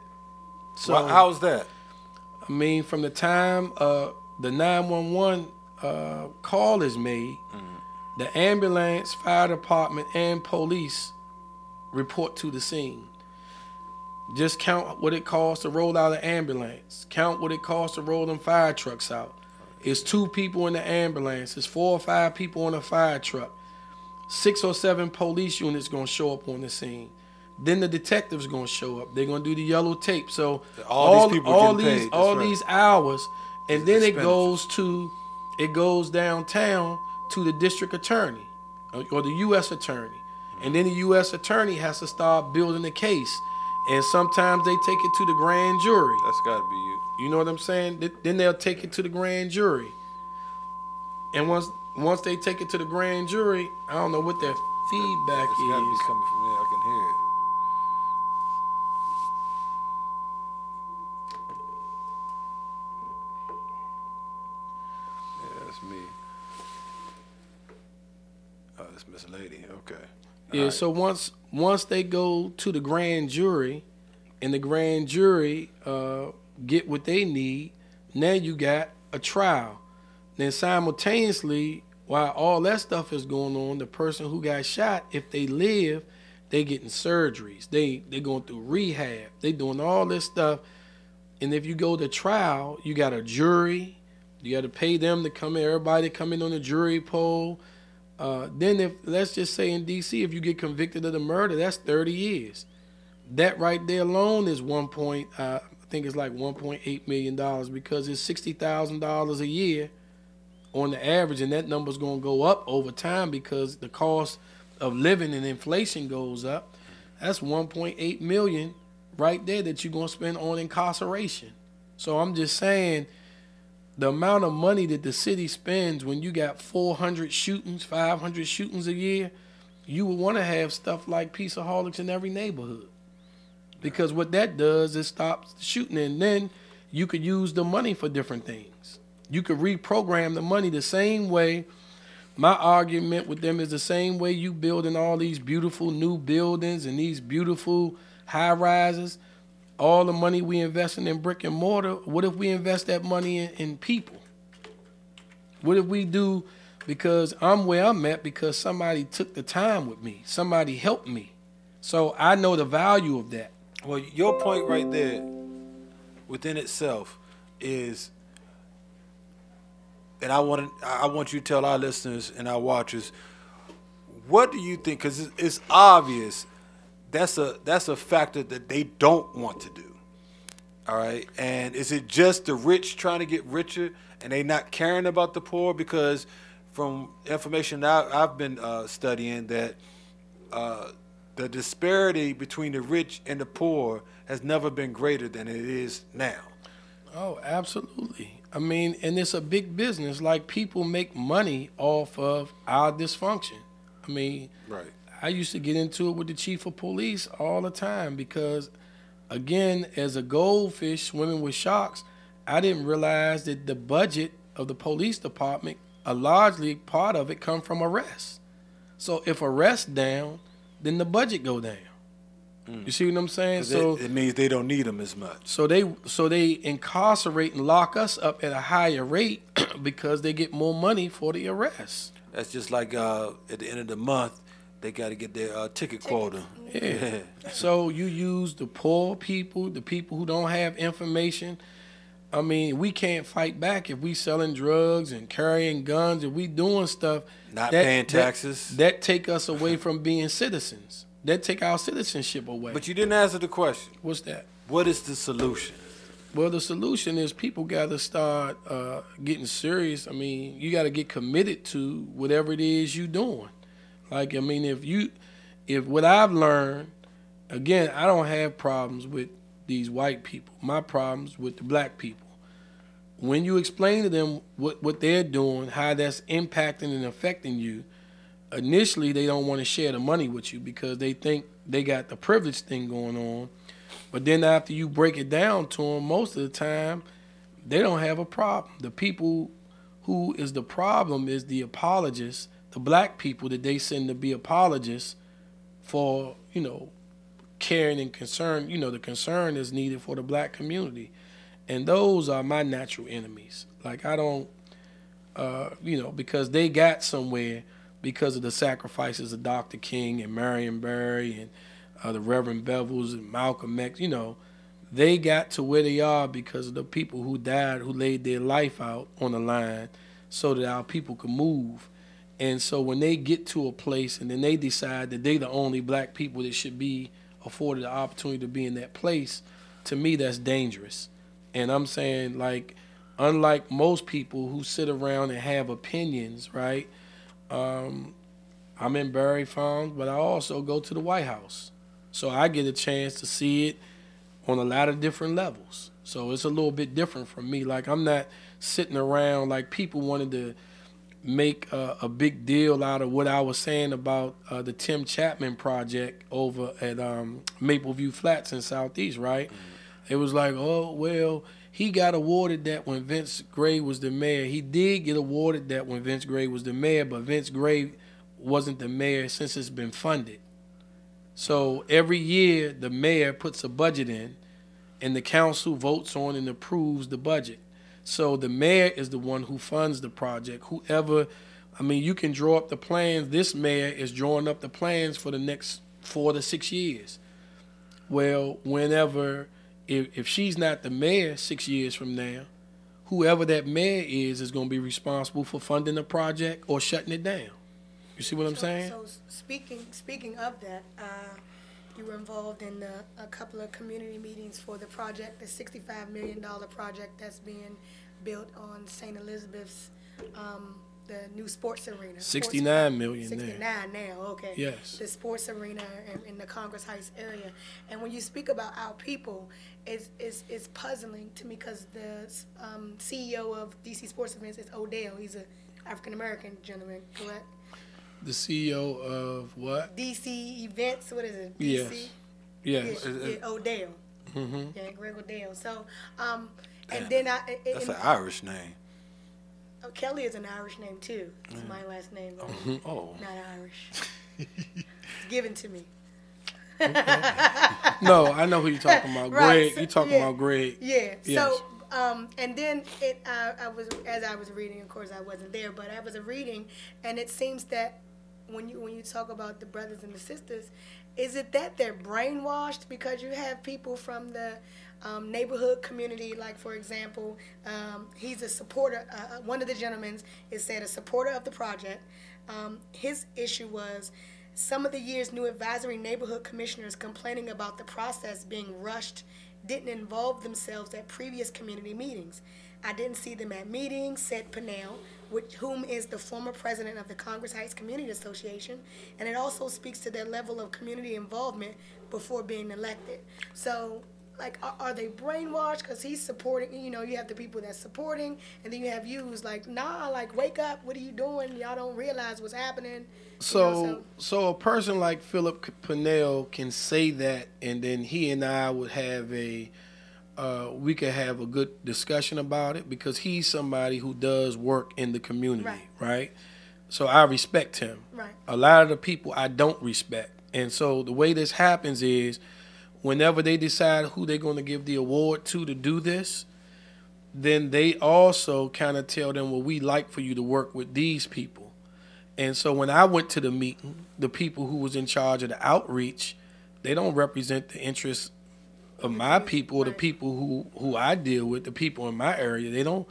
So well, how's that? I mean, from the time the 911 call is made, the ambulance, fire department, and police report to the scene. Just count what it costs to roll out an ambulance. Count what it costs to roll them fire trucks out. It's 2 people in the ambulance. It's 4 or 5 people on a fire truck. 6 or 7 police units going to show up on the scene. Then the detectives going to show up. They're going to do the yellow tape. So all these people getting paid. These hours, and then it goes downtown to the district attorney or the U.S. attorney. And then the U.S. attorney has to start building the case. And sometimes they take it to the grand jury. That's got to be you. You know what I'm saying? Then they'll take it to the grand jury. And once they take it to the grand jury, I don't know what that feedback It's got to be coming from there. I can hear it. Yeah, that's me. Oh, that's Miss Lady. Okay. Yeah, right. So once they go to the grand jury and the grand jury get what they need, now you got a trial. Then simultaneously, while all that stuff is going on, the person who got shot, if they live, they getting surgeries. They going through rehab. They doing all this stuff. And if you go to trial, you got a jury. You got to pay them to come in. Everybody come in on the jury poll. Then if, let's just say in D.C., if you get convicted of the murder, that's 30 years. That right there alone is I think it's like $1.8 million because it's $60,000 a year on the average, and that number's going to go up over time because the cost of living and inflation goes up. That's $1.8 million right there that you're going to spend on incarceration. So I'm just saying, the amount of money that the city spends when you got 400 shootings, 500 shootings a year, you would want to have stuff like Peaceaholics in every neighborhood. Because what that does is stops shooting, and then you could use the money for different things. You could reprogram the money the same way. My argument with them is the same way you building all these beautiful new buildings and these beautiful high rises. All the money we investing in brick and mortar, what if we invest that money in people? What if we do, because I'm where I'm at because somebody took the time with me, somebody helped me. So I know the value of that. Well, your point right there within itself is, and I want you to tell our listeners and our watchers, what do you think? Because it's obvious that's a factor that they don't want to do. All right, and is it just the rich trying to get richer and they not caring about the poor? Because from information I've been studying, that the disparity between the rich and the poor has never been greater than it is now. Oh, absolutely. I mean, and it's a big business. Like, people make money off of our dysfunction. I mean, Right. I used to get into it with the chief of police all the time because, again, as a goldfish swimming with sharks, I didn't realize that the budget of the police department, a largely part of it come from arrests. So if arrests down, then the budget go down. You see what I'm saying? So it means they don't need them as much. So they incarcerate and lock us up at a higher rate because they get more money for the arrests. That's just like at the end of the month, they got to get their ticket quota. Yeah. So you use the poor people, the people who don't have information. I mean, we can't fight back if we selling drugs and carrying guns, if we doing stuff. Not paying taxes. That take us away from being citizens. That take our citizenship away. But you didn't answer the question. What's that? What is the solution? Well, the solution is people got to start getting serious. I mean, you got to get committed to whatever it is you doing. Like, I mean, if what I've learned, again, I don't have problems with these white people. My problem's with the black people. When you explain to them what they're doing, how that's impacting and affecting you, initially they don't want to share the money with you because they think they got the privilege thing going on. But then after you break it down to them, most of the time, they don't have a problem. The people who is the problem is the apologists, the black people that they send to be apologists for, caring and concern, the concern is needed for the black community. And those are my natural enemies. Like, I don't, because they got somewhere because of the sacrifices of Dr. King and Marion Barry and the Reverend Bevels and Malcolm X, they got to where they are because of the people who died, who laid their life out on the line so that our people could move. And so when they get to a place and then they decide that they the only black people that should be afforded the opportunity to be in that place, to me, that's dangerous. And I'm saying, like, unlike most people who sit around and have opinions, right? I'm in Barry Farms, but I also go to the White House. So I get a chance to see it on a lot of different levels. So it's a little bit different from me. Like, I'm not sitting around like people wanted to make a big deal out of what I was saying about the Tim Chapman project over at Mapleview Flats in Southeast, right? Mm-hmm. It was like, oh, well, he got awarded that when Vince Gray was the mayor. He did get awarded that when Vince Gray was the mayor, but Vince Gray wasn't the mayor since it's been funded. So every year the mayor puts a budget in and the council votes on and approves the budget. So the mayor is the one who funds the project. You can draw up the plans. This mayor is drawing up the plans for the next 4 to 6 years. Well, if she's not the mayor 6 years from now, whoever that mayor is going to be responsible for funding the project or shutting it down. You see what I'm saying? So speaking of that, you were involved in a couple of community meetings for the project, the $65 million project that's being built on St. Elizabeth's new sports arena. 69 million 69 now. now, okay. Yes. The sports arena in the Congress Heights area. And when you speak about our people, it's puzzling to me because the CEO of DC Sports Events is Odell. He's an African-American gentleman, correct? The CEO of what? DC Events, what is it? Yes. DC? Yes. Yeah, Odell. Mm-hmm. Yeah, Greg Odell. So, and then That's an Irish name. Kelly is an Irish name too. It's my last name, though. Oh. Not Irish. It's given to me. No, I know who you're talking about. Right, Greg. so- You're talking yeah. about Greg. Yeah. Yes. So, and then I was, as I was reading, of course I wasn't there, but I was reading, and it seems that when you talk about the brothers and the sisters, is it that they're brainwashed because you have people from the neighborhood community, like for example, he's a supporter. One of the gentlemen is said a supporter of the project. His issue was some of the year's new advisory neighborhood commissioners complaining about the process being rushed didn't involve themselves at previous community meetings. I didn't see them at meetings, said Pennell, whom is the former president of the Congress Heights Community Association, and it also speaks to their level of community involvement before being elected. So, like, are they brainwashed? Because he's supporting, you know, you have the people that's supporting, and then you have you who's like, nah, like, wake up, what are you doing? Y'all don't realize what's happening. So a person like Philip Pennell can say that, and then he and I would have we could have a good discussion about it because he's somebody who does work in the community, right? So I respect him. Right. A lot of the people I don't respect. And so the way this happens is whenever they decide who they're going to give the award to do this, then they also kind of tell them, well, we like for you to work with these people. And so when I went to the meeting, the people who was in charge of the outreach, they don't represent the interests of my people or the people who I deal with, the people in my area. They don't,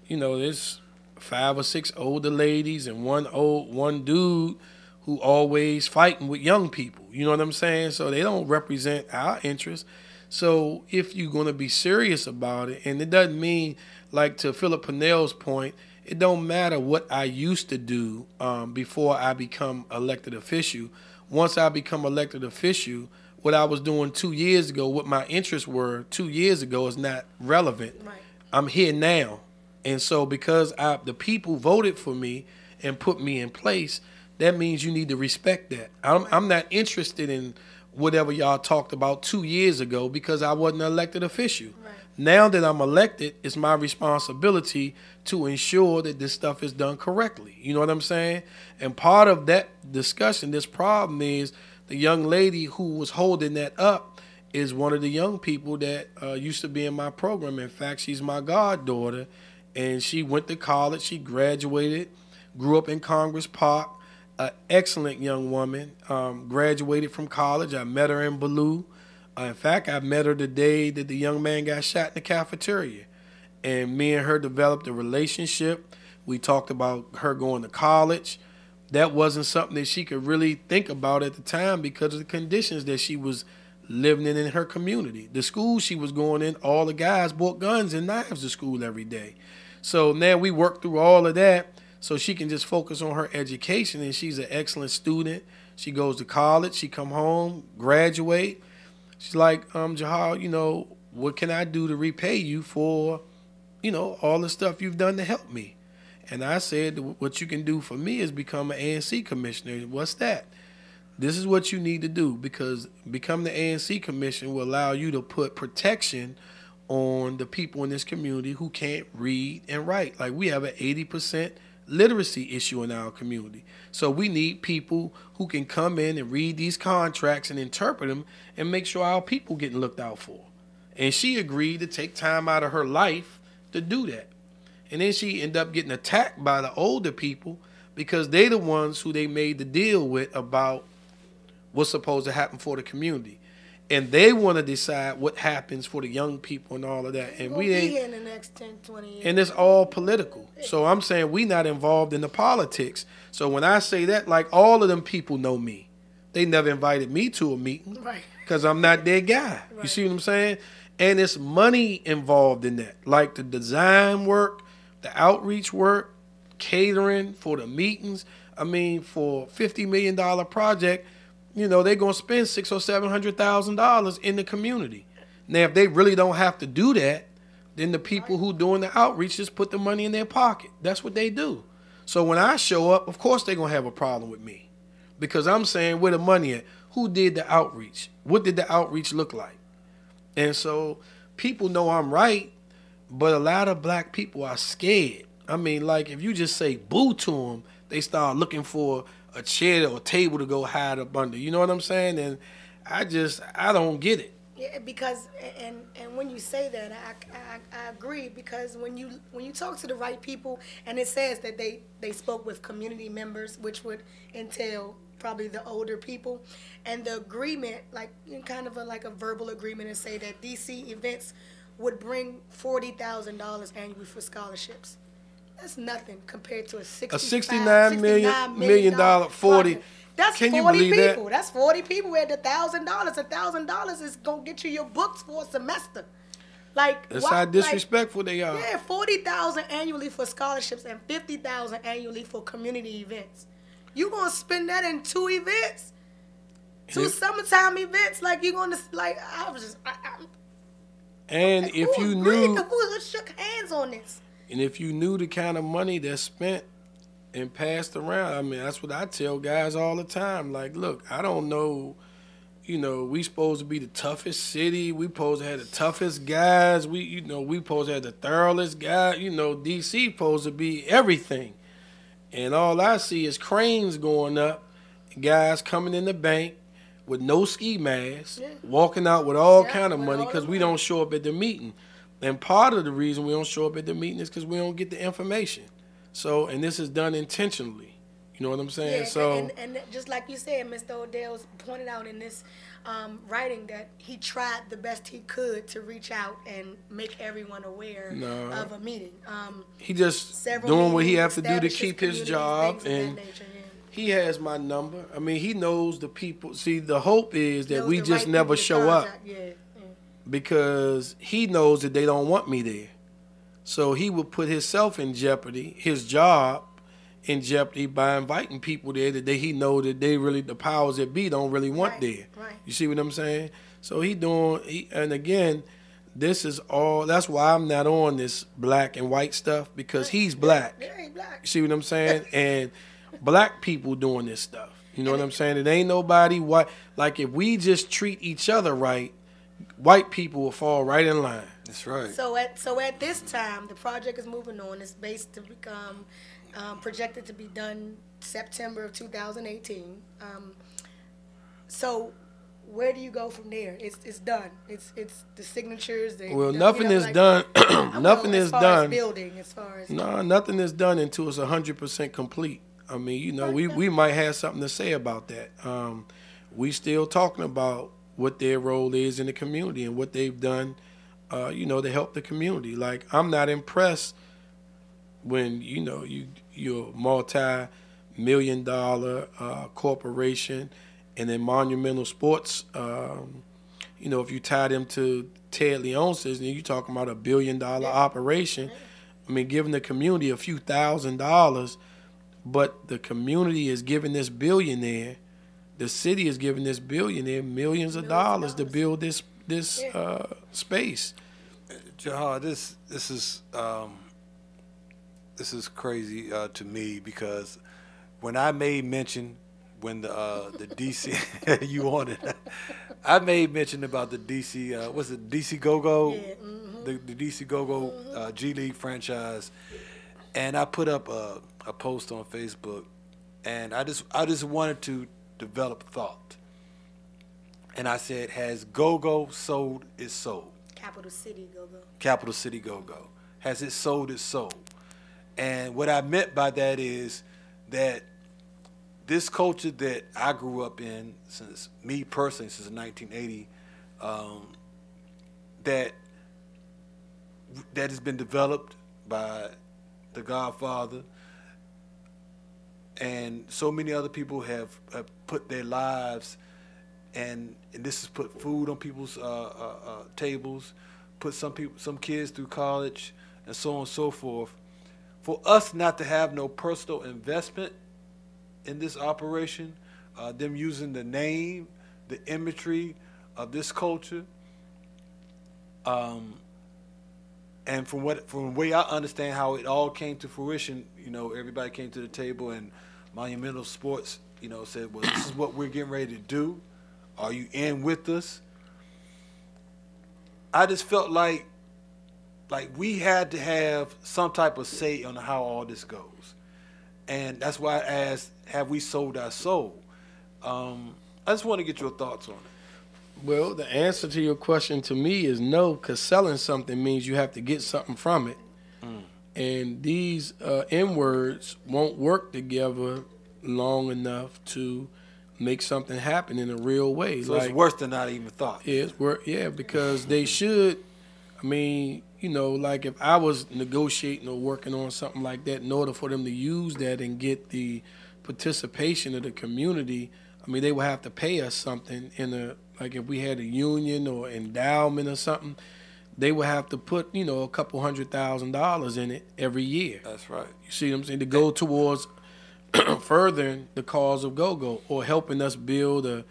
you know, there's 5 or 6 older ladies and one dude who always fighting with young people. You know what I'm saying? So they don't represent our interests. So if you're going to be serious about it, and it doesn't mean, like to Philip Pennell's point, it don't matter what I used to do before I become elected official. Once I become elected official, what I was doing 2 years ago, what my interests were 2 years ago is not relevant. Right. I'm here now. And so because the people voted for me and put me in place, that means you need to respect that. I'm not interested in whatever y'all talked about 2 years ago because I wasn't an elected official. Right. Now that I'm elected, it's my responsibility to ensure that this stuff is done correctly. You know what I'm saying? And part of that discussion, this problem is the young lady who was holding that up is one of the young people that used to be in my program. In fact, she's my goddaughter, and she went to college. She graduated, grew up in Congress Park, an excellent young woman, graduated from college. I met her in Ballou. In fact, I met her the day that the young man got shot in the cafeteria. And me and her developed a relationship. We talked about her going to college. That wasn't something that she could really think about at the time because of the conditions that she was living in her community. The school she was going in, all the guys brought guns and knives to school every day. So now we worked through all of that so she can just focus on her education, and she's an excellent student. She goes to college. She come home, graduate. She's like, Jauhar, you know, what can I do to repay you for, you know, all the stuff you've done to help me? And I said, what you can do for me is become an ANC commissioner. What's that? This is what you need to do, because becoming the ANC commissioner will allow you to put protection on the people in this community who can't read and write. Like, we have an 80% literacy issue in our community. So we need people who can come in and read these contracts and interpret them and make sure our people getting looked out for. And she agreed to take time out of her life to do that. And then she ended up getting attacked by the older people because they the ones who they made the deal with about what's supposed to happen for the community. And they want to decide what happens for the young people and all of that. And we ain't be here in the next 10, 20 years. And it's all political. So I'm saying we not involved in the politics. So when I say that, like, all of them people know me. They never invited me to a meeting because I'm not their guy. Right. You see what I'm saying? And it's money involved in that. Like the design work, the outreach work, catering, for the meetings. I mean, for $50 million project, you know, they're gonna spend $600,000 or $700,000 in the community. Now, if they really don't have to do that, then the people who doing the outreach just put the money in their pocket. That's what they do. So when I show up, of course they're gonna have a problem with me, because I'm saying, where the money at? Who did the outreach? What did the outreach look like? And so people know I'm right, but a lot of black people are scared. I mean, like, if you just say boo to them, they start looking for a chair or a table to go hide up under. You know what I'm saying? And I don't get it. Yeah, because and when you say that, I agree, because when you talk to the right people, and it says that they spoke with community members, which would entail probably the older people, and the agreement, like kind of like a verbal agreement, and say that DC events would bring $40,000 annually for scholarships. That's nothing compared to a $69 million 40. That's Can 40 you believe people. that? That's 40 people at $1,000. $1,000 is gonna get you your books for a semester. Like, That's how disrespectful they are. Yeah, 40,000 annually for scholarships and 50,000 annually for community events. You gonna spend that in 2 events, 2 summertime events? Like, you gonna And if you agreed knew, who shook hands on this? and if you knew the kind of money that's spent and passed around, I mean, that's what I tell guys all the time. Like, look, I don't know, you know, we supposed to be the toughest city. We supposed to have the toughest guys. We supposed to have the thoroughest guys. You know, DC supposed to be everything. And all I see is cranes going up, guys coming in the bank with no ski masks, walking out with all kind of money because we don't show up at the meeting. And part of the reason we don't show up at the meeting is because we don't get the information. So, and this is done intentionally. You know what I'm saying? Yeah, so, and just like you said, Mr. Odell's pointed out in this writing that he tried the best he could to reach out and make everyone aware of a meeting. He just doing what he has to do to keep his job, and he has my number. I mean, he knows the people. See, the hope is that we just never show up, because he knows that they don't want me there. So he would put himself in jeopardy, his job in jeopardy, by inviting people there that he know that they really, the powers that be, don't really want there. Right. You see what I'm saying? So and again, this is all, that's why I'm not on this black and white stuff, because he's black. Yeah, he's black. You see what I'm saying? And black people doing this stuff. You know what I'm saying? It ain't nobody white. Like, if we just treat each other right, white people will fall right in line. That's right. So at this time, the project is moving on. It's based to become projected to be done September of 2018. So where do you go from there? It's done. It's the signatures. Nothing is done. Nothing is done. Nothing is done until it's 100% complete. I mean, you know, we might have something to say about that. We still talking about what their role is in the community and what they've done, you know, to help the community. Like, I'm not impressed when, you know, you're a multi-million-dollar corporation, and then Monumental Sports, you know, if you tie them to Ted Leon's, then you're talking about $1 billion operation. I mean, giving the community a few $1,000s, but the community is giving this billionaire, the city is giving this billionaire millions of dollars to build this space. Jauhar, this is crazy to me, because when I made mention, when the DC you on it, I made mention about the DC what's it, DC Go-Go, the DC Go-Go G League franchise, and I put up a post on Facebook, and I just wanted to develop thought, and I said, has Go-Go sold its soul? Capital City Go-Go. Capital City Go-Go. Has it sold its soul? And what I meant by that is that this culture that I grew up in, since 1980, that has been developed by the Godfather, and so many other people have put their lives, and this has put food on people's tables, put some kids through college, and so on and so forth. for us not to have no personal investment in this operation, them using the name, the imagery of this culture, and from the way I understand how it all came to fruition, everybody came to the table and Monumental Sports, said, well, this is what we're getting ready to do. Are you in with us? I just felt like we had to have some type of say on how all this goes. And that's why I asked, have we sold our soul? I just want to get your thoughts on it. Well, the answer to your question to me is no, because selling something means you have to get something from it. And these N-words won't work together long enough to make something happen in a real way. So it's worse than I even thought. Yeah, because they should. I mean, like if I was negotiating or working on something like that, in order for them to use that and get the participation of the community, I mean, they would have to pay us something like if we had a union or endowment or something, they would have to put, a couple $100,000 in it every year. That's right. You see what I'm saying? To go towards furthering the cause of go-go or helping us build a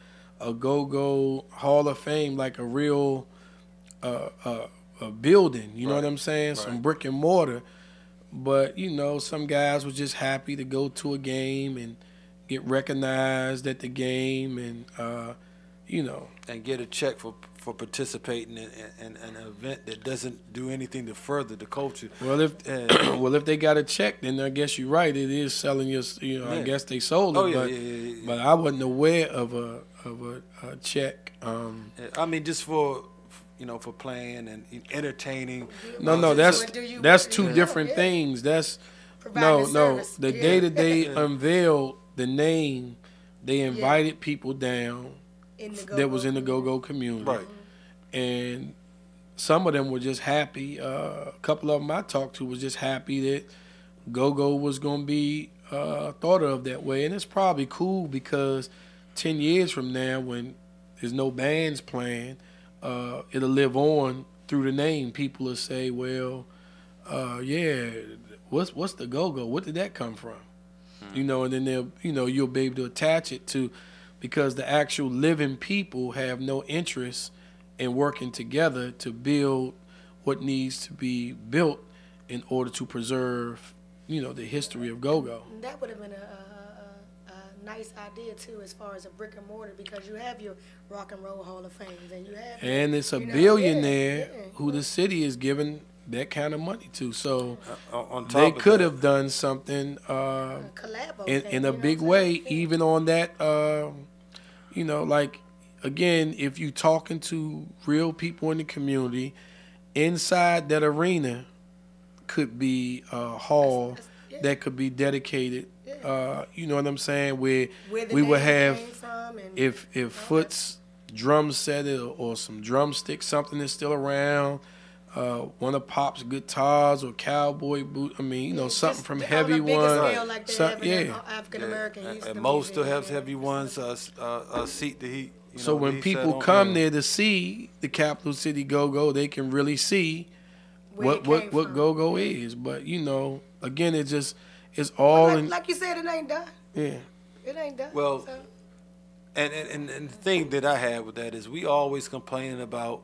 go-go Hall of Fame, like a real a building, you know what I'm saying? Right. Some brick and mortar. But, some guys were just happy to go to a game and get recognized at the game and, and get a check for participating in an event that doesn't do anything to further the culture. Well, if they got a check, then I guess you're right. It is selling your, I guess they sold it. But I wasn't aware of a check. I mean, just for playing and entertaining. No, that's two different things. That's service. The day that they unveiled the name, they invited people down that was in the go-go community. Right. And some of them were just happy. A couple of them I talked to was just happy that go-go was going to be thought of that way. And it's probably cool because 10 years from now, when there's no bands playing, it'll live on through the name. People will say, well, what's the go-go? What did that come from? And then they'll, you'll be able to attach it to, because the actual living people have no interest in working together to build what needs to be built in order to preserve, the history of go-go. That would have been a nice idea too, as far as a brick and mortar, because you have your Rock and Roll Hall of Fames, and you have. And it's a billionaire who the city is giving that kind of money to. So they could have done something in a big way, even on that. Like, again, if you talking to real people in the community, inside that arena could be a hall that could be dedicated. You know what I'm saying? Where we would have, if Foot's drum set or some drumsticks, something that's still around, one of Pop's guitars or cowboy boot. I mean, something from Heavy One. African American. And most still have Heavy One's seat that he. So when people come there to see the capital city go-go, they can really see what go-go is. But again, it's all like you said, it ain't done. Yeah, it ain't done. Well, and the thing that I had with that is we always complaining about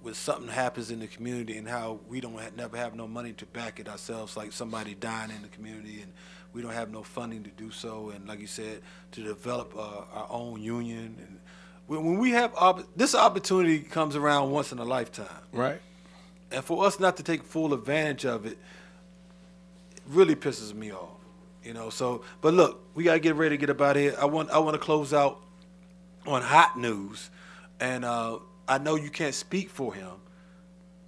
when something happens in the community and how we never have no money to back it ourselves, like somebody dying in the community, and we don't have no funding to do so, and like you said, to develop our own union. And when we have this opportunity comes around once in a lifetime, right? And for us not to take full advantage of it, really pisses me off, So, but look, we gotta get ready to get up out of here. I want to close out on hot news, and I know you can't speak for him,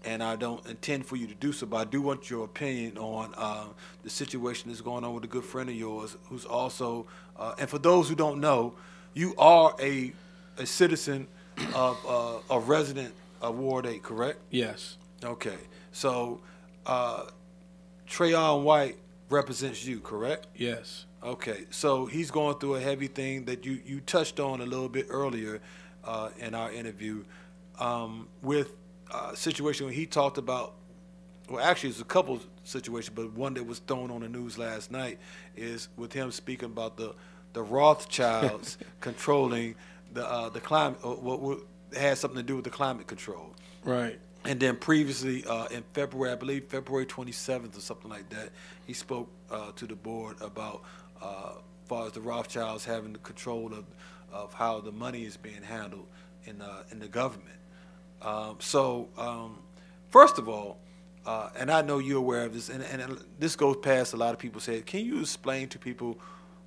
and I don't intend for you to do so, but I do want your opinion on the situation that's going on with a good friend of yours, who's also, and for those who don't know, you are a citizen of a resident of Ward 8, correct? Yes. Okay, so Trayon White represents you, correct? Yes. Okay, so he's going through a heavy thing that you touched on a little bit earlier in our interview with a situation where he talked about well, actually, it's a couple situations, but one that was thrown on the news last night is with him speaking about the Rothschilds controlling the climate, what had something to do with the climate control. Right. And then previously in February, I believe February 27th or something like that, he spoke to the board about as far as the Rothschilds having the control of how the money is being handled in the government. First of all, and I know you're aware of this, and this goes past a lot of people say, can you explain to people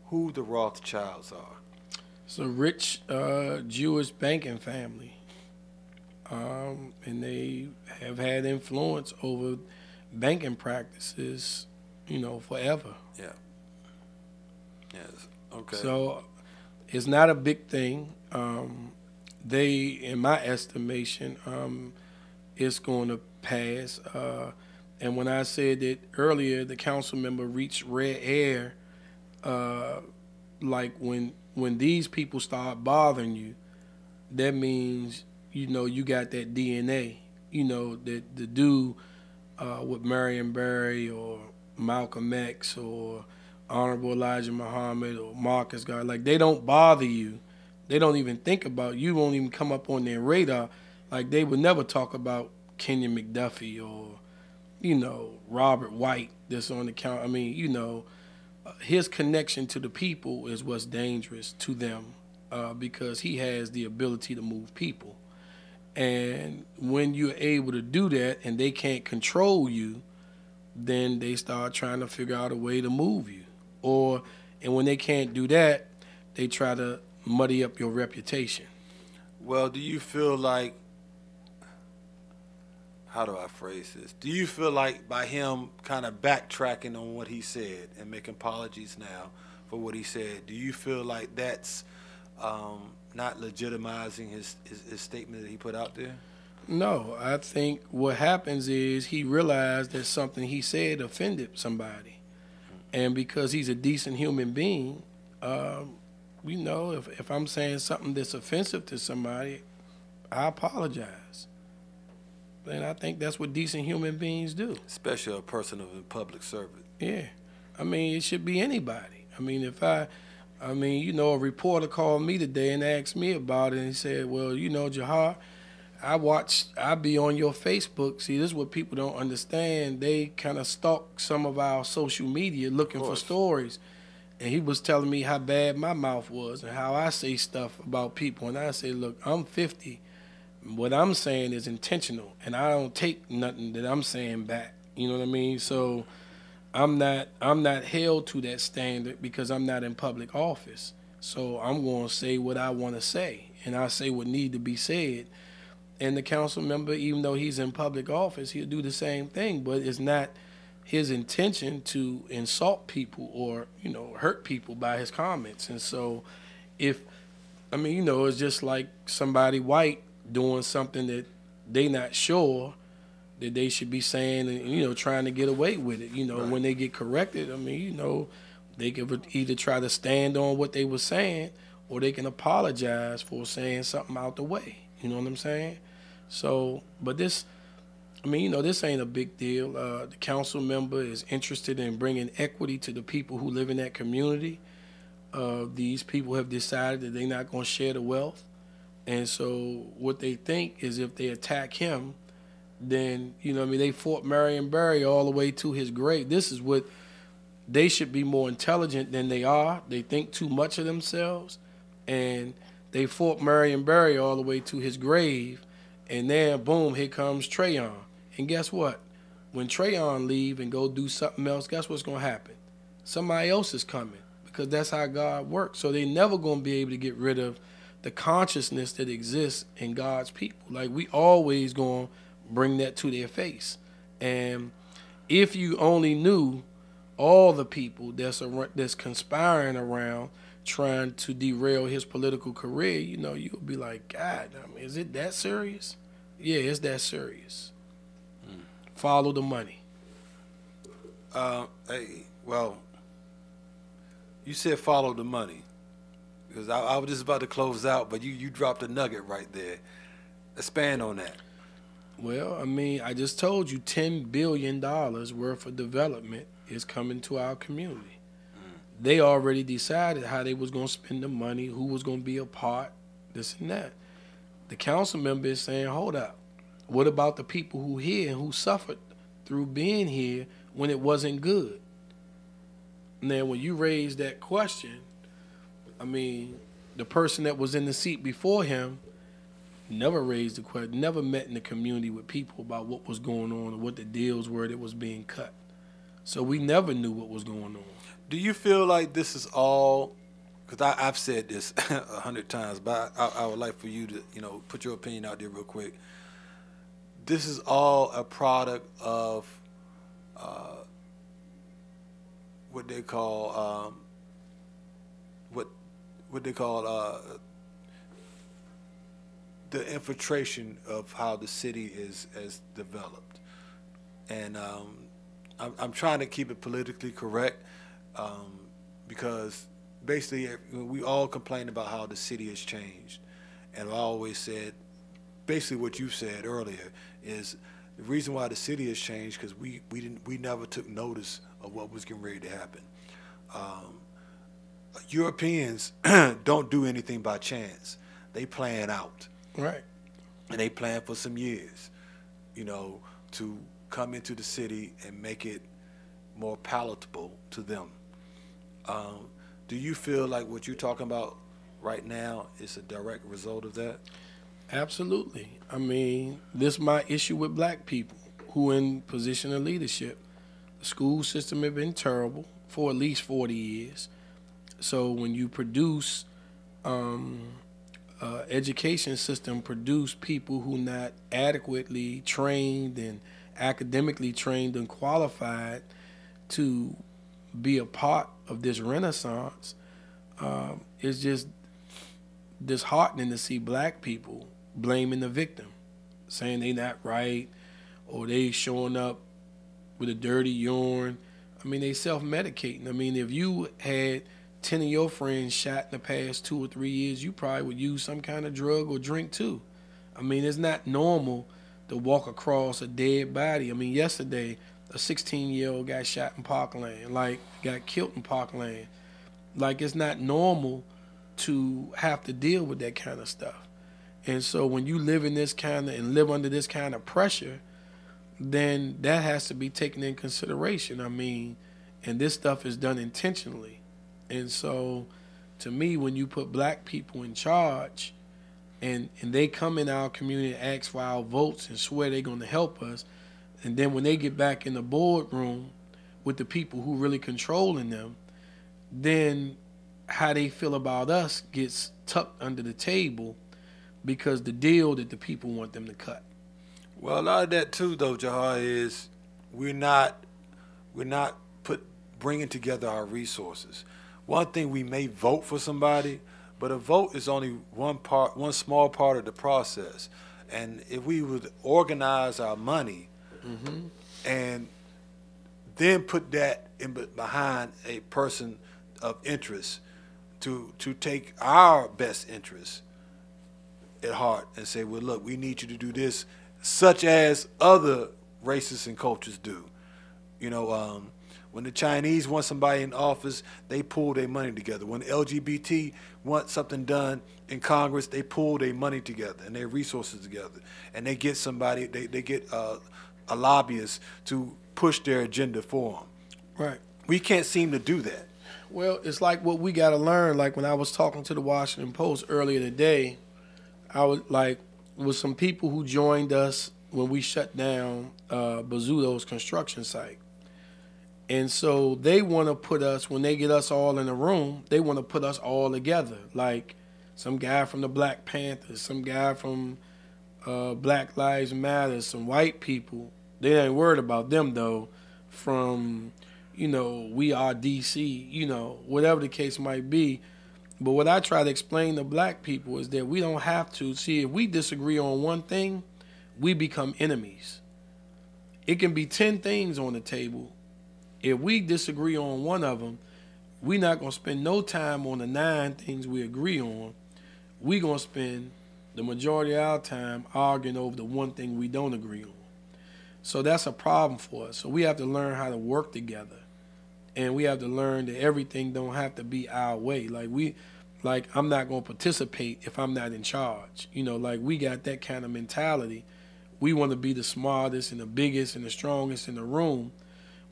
who the Rothschilds are? It's a rich Jewish banking family. And they have had influence over banking practices, forever. Yeah. Yes. Okay. So it's not a big thing. They, in my estimation, it's going to pass. And when I said that earlier, the council member reached red air, like when these people start bothering you, that means you got that DNA, that the dude with Marion Barry or Malcolm X or Honorable Elijah Muhammad or Marcus Garvey, like they don't bother you. They don't even think about you. Won't even come up on their radar. Like they would never talk about Kenyon McDuffie or, Robert White that's on the count. I mean, his connection to the people is what's dangerous to them because he has the ability to move people. And when you're able to do that and they can't control you, then they start trying to figure out a way to move you. And when they can't do that, they try to muddy up your reputation. Well, do you feel like, how do I phrase this? Do you feel like by him kind of backtracking on what he said and making apologies now for what he said, do you feel like that's not legitimizing his statement that he put out there? No, I think what happens is he realized that something he said offended somebody. And because he's a decent human being, if I'm saying something that's offensive to somebody, I apologize. And I think that's what decent human beings do. Especially a person of a public servant. Yeah. I mean, it should be anybody. I mean, a reporter called me today and asked me about it, and he said, well, Jauhar, I be on your Facebook. See, this is what people don't understand. They kind of stalk some of our social media looking for stories. And he was telling me how bad my mouth was and how I say stuff about people. And I say, look, I'm 50. What I'm saying is intentional, and I don't take nothing that I'm saying back. You know what I mean? So I'm not held to that standard because I'm not in public office. So I'm going to say what I want to say, and I say what need to be said. And the council member, even though he's in public office, he'll do the same thing, but it's not his intention to insult people or, hurt people by his comments. And so it's just like somebody white doing something that they not sure that they should be saying and, trying to get away with it. Right. When they get corrected, they could either try to stand on what they were saying or they can apologize for saying something out the way. You know what I'm saying? So, but this ain't a big deal. The council member is interested in bringing equity to the people who live in that community. These people have decided that they're not going to share the wealth. And so what they think is if they attack him, then, they fought Marion Barry all the way to his grave. This is what they should be more intelligent than they are. They think too much of themselves. And they fought Marion Barry all the way to his grave. And then, boom, here comes Trayon. And guess what? When Trayon leave and go do something else, guess what's going to happen? Somebody else is coming because that's how God works. So they never going to be able to get rid of the consciousness that exists in God's people. Like, we always going to bring that to their face. And if you only knew all the people that's conspiring around trying to derail his political career, you'll be like, God, is it that serious? Yeah, it's that serious. Follow the money. Well, you said follow the money. Because I was just about to close out, but you dropped a nugget right there. Expand on that. Well, I mean, I just told you $10 billion worth of development is coming to our community. They already decided how they was going to spend the money, who was going to be a part, this and that. The council member is saying, hold up. What about the people who here and who suffered through being here when it wasn't good? Now, when you raise that question, I mean, the person that was in the seat before him never raised the question, never met in the community with people about what was going on or what the deals were that was being cut. So we never knew what was going on. Do you feel like this is all, because I've said this 100 times, but I would like for you to, put your opinion out there real quick. This is all a product of what they call the infiltration of how the city is developed, and I'm trying to keep it politically correct, because basically we all complain about how the city has changed, and I always said basically what you said earlier is the reason why the city has changed because we never took notice of what was getting ready to happen. Europeans don't do anything by chance. They plan out. Right. And they plan for some years, to come into the city and make it more palatable to them. Do you feel like what you're talking about right now is a direct result of that? Absolutely. I mean, this is my issue with black people who in position of leadership. The school system has been terrible for at least 40 years. So when you produce education system produce people who not adequately trained and academically trained and qualified to be a part of this renaissance, it's just disheartening to see black people blaming the victim, saying they not right or they showing up with a dirty urine. I mean, they self-medicating. I mean, if you had 10 of your friends shot in the past 2 or 3 years, you probably would use some kind of drug or drink too. I mean, it's not normal to walk across a dead body. I mean, yesterday, a 16-year-old got shot in Parkland, got killed in Parkland. It's not normal to have to deal with that kind of stuff. And so when you live in this kind of, and live under this kind of pressure, then that has to be taken in consideration. I mean, and this stuff is done intentionally. And so, to me, when you put black people in charge and they come in our community and ask for our votes and swear they're going to help us, and then when they get back in the boardroom with the people who really controlling them, then how they feel about us gets tucked under the table because the deal that the people want them to cut. Well, a lot of that too, though, Jauhar, is we're not bringing together our resources. One thing, we may vote for somebody, but a vote is only one small part of the process. And if we would organize our money and then put that behind a person of interest to take our best interest at heart and say, well, look, we need you to do this, such as other races and cultures do. When the Chinese want somebody in office, they pull their money together. When the LGBT want something done in Congress, they pull their money together and their resources together. And they get somebody, they get a lobbyist to push their agenda for them. Right. We can't seem to do that. Well, it's like what we got to learn. Like when I was talking to the Washington Post earlier today, I was like, with some people who joined us when we shut down Bazzuto's construction site. And so they want to put us, when they get us all in a room, they want to put us all together. Like some guy from the Black Panthers, some guy from Black Lives Matter, some white people. They ain't worried about them, though, from, We Are DC, whatever the case might be. But what I try to explain to black people is that we don't have to. See, if we disagree on one thing, we become enemies. It can be 10 things on the table. If we disagree on one of them, we're not going to spend no time on the 9 things we agree on. We're going to spend the majority of our time arguing over the one thing we don't agree on. So that's a problem for us. So we have to learn how to work together. And we have to learn that everything don't have to be our way. Like I'm not gonna participate if I'm not in charge. Like we got that kind of mentality. We want to be the smartest and the biggest and the strongest in the room,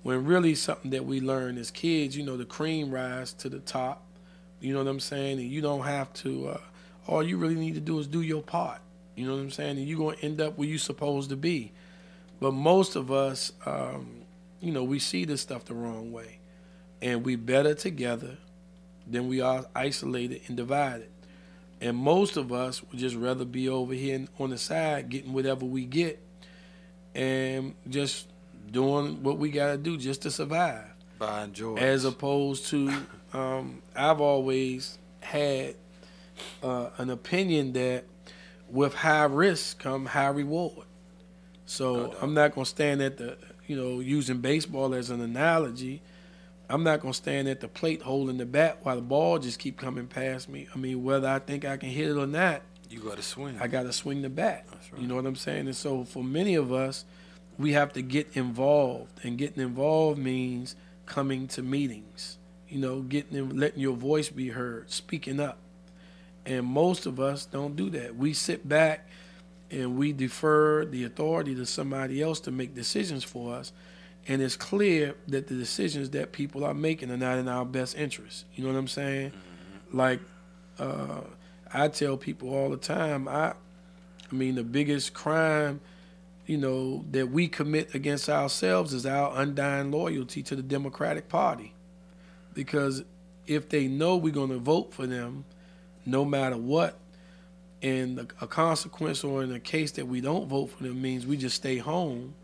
when really something that we learn as kids, the cream rise to the top. You know what I'm saying? And you don't have to, all you really need to do is do your part. You know what I'm saying? And you're going to end up where you're supposed to be. But most of us, we see this stuff the wrong way. And we better together than we are isolated and divided. And most of us would just rather be over here on the side getting whatever we get and just doing what we got to do just to survive. Buying joy. As opposed to, I've always had an opinion that with high risk come high reward. So I'm not going to stand at the, using baseball as an analogy, I'm not going to stand at the plate holding the bat while the ball just keep coming past me. I mean, whether I think I can hit it or not, you got to swing. I got to swing the bat. That's right. You know what I'm saying? And so for many of us, we have to get involved. And getting involved means coming to meetings, letting your voice be heard, speaking up. And most of us don't do that. We sit back and we defer the authority to somebody else to make decisions for us. And it's clear that the decisions that people are making are not in our best interest. You know what I'm saying? Mm-hmm. Like, I tell people all the time, I mean, the biggest crime, that we commit against ourselves is our undying loyalty to the Democratic Party. Because if they know we're going to vote for them no matter what, and a consequence or in a case that we don't vote for them means we just stay home,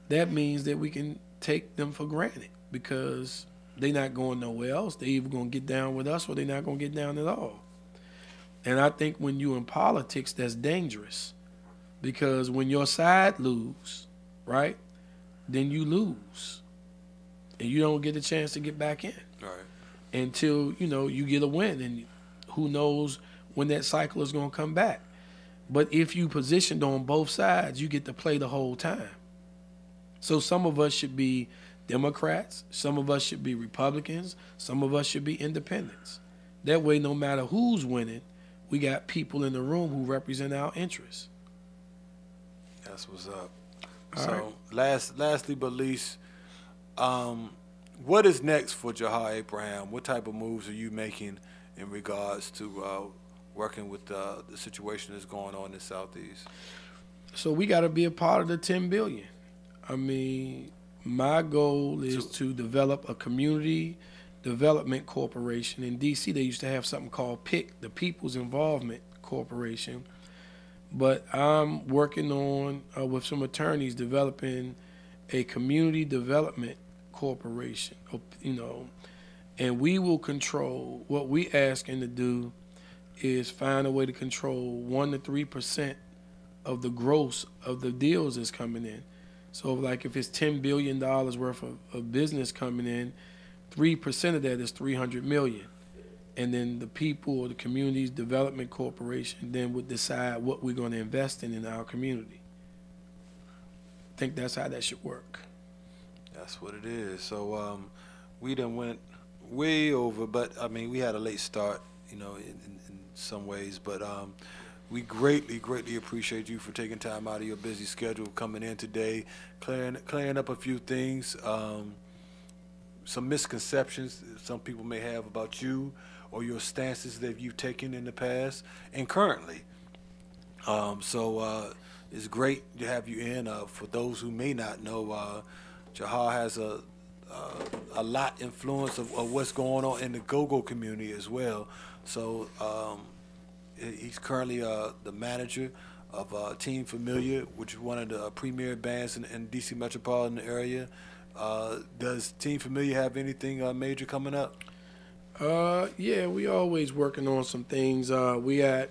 that means that we can take them for granted because they're not going nowhere else. They're either going to get down with us or they're not going to get down at all. And I think when you're in politics, that's dangerous because when your side lose, right, then you lose. And you don't get a chance to get back in. Right. Until, you get a win. And who knows when that cycle is going to come back. But if you positioned on both sides, you get to play the whole time. So some of us should be Democrats, some of us should be Republicans, some of us should be independents. That way, no matter who's winning, we got people in the room who represent our interests. That's what's up. All so, right. lastly but least, what is next for Jauhar Abraham? What type of moves are you making in regards to working with the situation that's going on in the Southeast? So we got to be a part of the 10 billion. I mean, my goal is to develop a community development corporation. In D.C., they used to have something called PIC, the People's Involvement Corporation. But I'm working on, with some attorneys, developing a community development corporation, and we will control, what we asking to do is find a way to control 1 to 3% of the gross of the deals that's coming in. So like if it's $10 billion worth of business coming in, 3% of that is $300 million. And then the people or the Communities Development Corporation then would decide what we're going to invest in our community. I think that's how that should work. That's what it is. So we done went way over, but I mean, we had a late start, in some ways, but we greatly appreciate you for taking time out of your busy schedule, coming in today, clearing up a few things, some misconceptions some people may have about you or your stances that you've taken in the past and currently. So it's great to have you in. For those who may not know, Jauhar has a lot influence of what's going on in the go-go community as well. So he's currently the manager of Team Familiar, which is one of the premier bands in D.C. metropolitan area. Does Team Familiar have anything major coming up? Yeah, we always working on some things. We had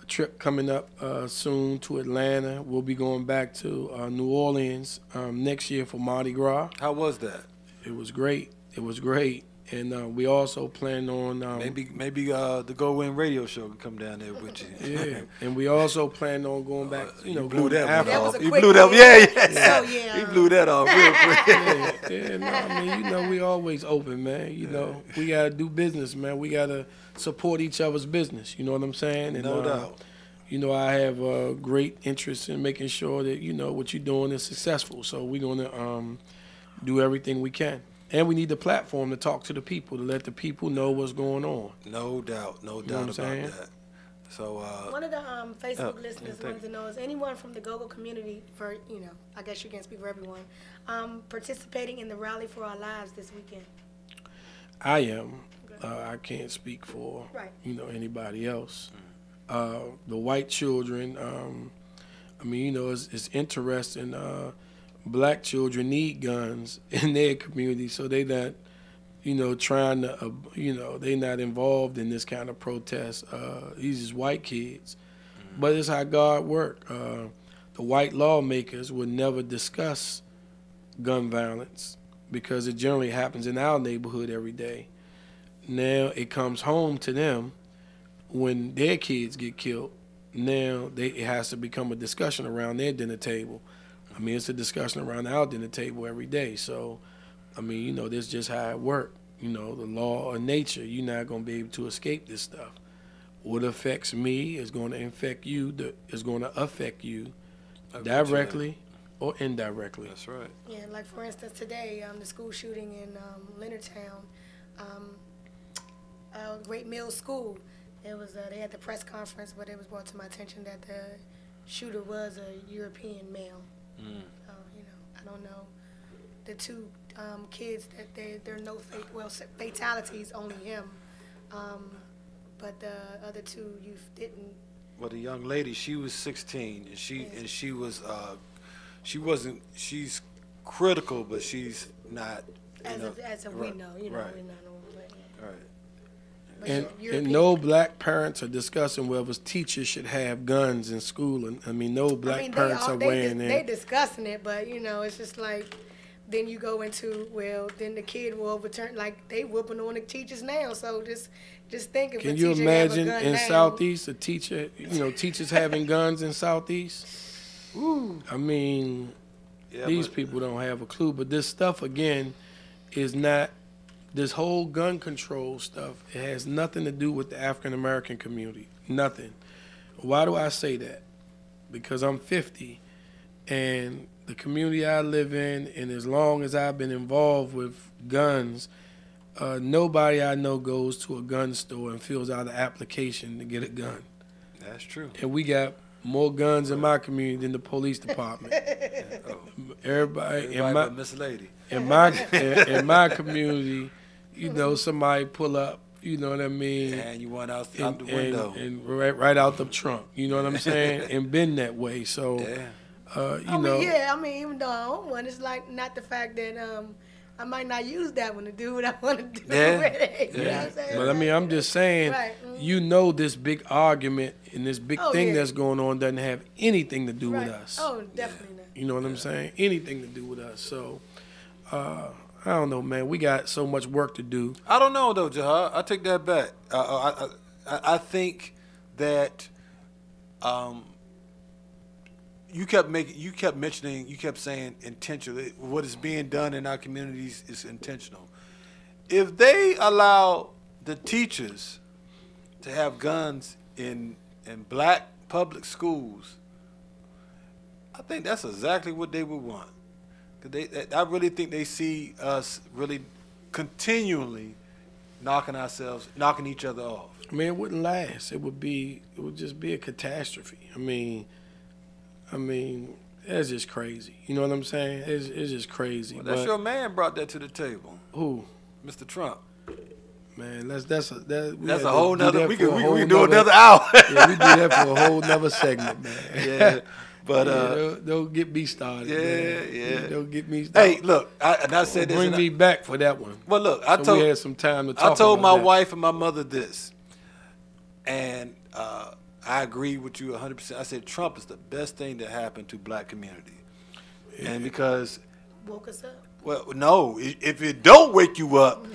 a trip coming up soon to Atlanta. We'll be going back to New Orleans next year for Mardi Gras. How was that? It was great. It was great. And we also plan on Maybe the GoWin radio show can come down there with you. yeah, and we also plan on going back. You blew going to that one Africa. off. was a You quick blew that. one. Yeah. So, yeah. He blew that off real quick. Yeah, no, I mean, we always open, man. We gotta do business, man. We gotta support each other's business. You know what I'm saying? And, No doubt. I have a great interest in making sure that what you're doing is successful. So we're gonna do everything we can, and we need the platform to talk to the people, to let the people know what's going on. No doubt what I'm about saying? that. So One of the Facebook listeners yeah, wanted to know, is anyone from the GoGo community, for I guess you can't speak for everyone, participating in the Rally for Our Lives this weekend? I am. I can't speak for Right. anybody else. The white children. It's interesting. Black children need guns in their community, so they not, trying to, they not involved in this kind of protest. These is white kids, but it's how God work. The white lawmakers would never discuss gun violence because it generally happens in our neighborhood every day. Now it comes home to them when their kids get killed. Now it has to become a discussion around their dinner table. It's a discussion around our dinner table every day. So, this is just how it works. The law of nature, you're not going to be able to escape this stuff. What affects me is going to affect you, directly or indirectly. that's right. Yeah, like for instance, today, the school shooting in Leonardtown, Great Mills School. It was they had the press conference, but it was brought to my attention that the shooter was a European male. So I don't know the two kids that there are no fatalities, only him. But the other two youth didn't. Well, the young lady, she was 16, and she was she's critical, but she's not. As of right, we know, right, we're not on. right. But And European- no black parents are discussing whether teachers should have guns in school. And no black parents are weighing they in. discussing it, but it's just like then you go into then the kid will overturn, like they whooping on the teachers now. So just think if Can a you teacher have a imagine gun in now, Southeast a teacher, teachers having guns in Southeast? Ooh. Yeah, These but- people don't have a clue. But this stuff, again, is not, this whole gun control stuff, it has nothing to do with the African American community. Nothing. Why do I say that? Because I'm 50, and the community I live in, and as long as I've been involved with guns, nobody I know goes to a gun store and fills out an application to get a gun. That's true. And we got more guns in my community than the police department. Everybody in my but Miss Lady. in my community, somebody pull up, you know what I mean, And you went out the window. and right out the trunk, you know what I'm saying, and been that way. So, Yeah. Even though I own one, it's like not the fact that I might not use that one to do what I want to do Yeah. with it. You know what I'm saying? But I'm just saying, Right. this big argument and this big thing yeah. that's going on doesn't have anything to do Right. with us. Oh, definitely not. You know what I'm saying? Anything to do with us. So, I don't know, man. We got so much work to do. I don't know though, Jauhar. I take that back. I think that you kept saying intentional. What is being done in our communities is intentional. If they allow the teachers to have guns in black public schools, I think that's exactly what they would want. 'Cause I really think they see us really continually knocking each other off. It wouldn't last. It would just be a catastrophe. That's just crazy. You know what I'm saying? It's just crazy. Well, that's but your man brought that to the table, who? Mr. Trump. Man, that's That's a whole nother. We can do do another hour. Yeah, we do that for a whole nother segment, man. Yeah, but don't get me started. yeah, man. yeah. Don't get me started. Hey, look, I said this. Bring and me back for that one. Well, look, So we had some time to talk. I told my about that. wife and my mother this, and I agree with you 100%. I said Trump is the best thing that happened to black community, and because Woke us up. well, no, if it don't wake you up,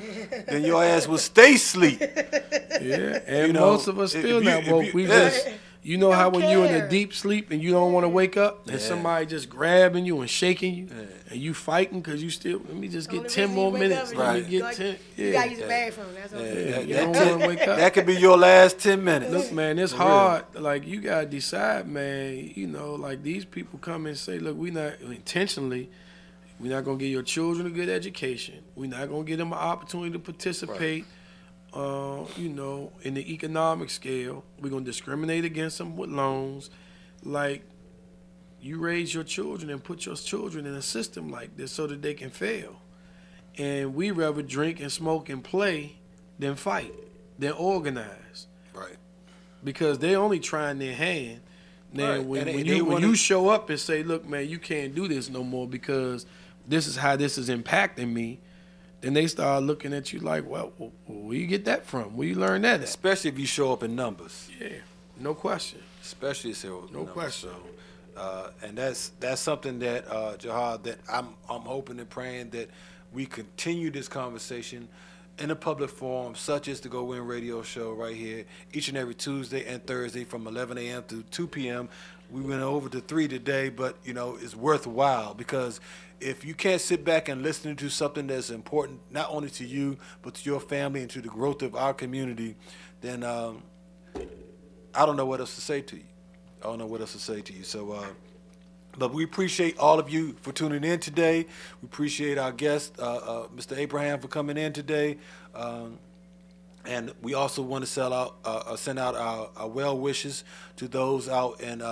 then your ass will stay asleep. Yeah, and You know, most of us if still you- not if woke. you- We yeah. just, you know how Don't when you're in a care. deep sleep and you don't want to wake up, and Yeah. somebody just grabbing you and shaking you, and you fighting because you still. Let me just get Only 10 reason more you wake minutes. up Let Right. me get like, 10. You gotta Yeah, use the bathroom. That's all. yeah. You That don't 10 want to wake up. That could be your last 10 minutes. Look, man, it's For real. hard. Like, you gotta decide, man. You know, like these people come and say, look, we not intentionally. We're not gonna give your children a good education. We're not gonna give them an opportunity to participate. You know, in the economic scale, we're gonna discriminate against them with loans. Like, you raise your children and put your children in a system like this so that they can fail. And we rather drink and smoke and play than fight, than organize. Right. Because they only trying their hand. Now, Right. when, And when, they you, when wanna- you show up and say, look, man, you can't do this no more because this is how this is impacting me, then they start looking at you like, well, where you get that from? Where you learn that at? Especially if you show up in numbers. Yeah, no question. Especially if you show up in No numbers. question. So, and that's something that Jauhar, that I'm hoping and praying that we continue this conversation in a public forum such as the GoWin radio show right here each and every Tuesday and Thursday from 11 a.m. to 2 p.m. We went over to 3 today, but you know it's worthwhile because if you can't sit back and listen to something that's important not only to you but to your family and to the growth of our community, then I don't know what else to say to you. I don't know what else to say to you. So, but we appreciate all of you for tuning in today. We appreciate our guest, Mr. Abraham, for coming in today. And we also want to send out our well wishes to those out in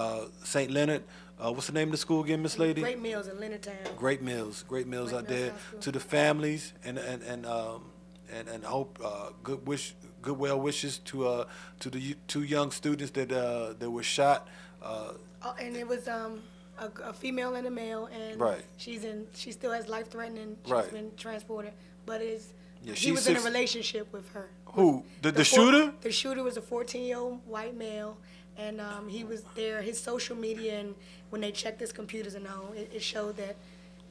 St. Leonard. What's the name of the school again, Miss Lady? Great meals in Leonardtown. Great meals Great out Mills there. High School. To the families and hope good well wishes to the 2 young students that were shot. Oh, and it was a female and a male, and Right. she still has life threatening. She's Right. been transported, but Yeah, he she's was in a 6 relationship with her. Who? The four- shooter? The shooter was a 14-year-old white male, and he was there. His social media, and when they checked his computers and all, it showed that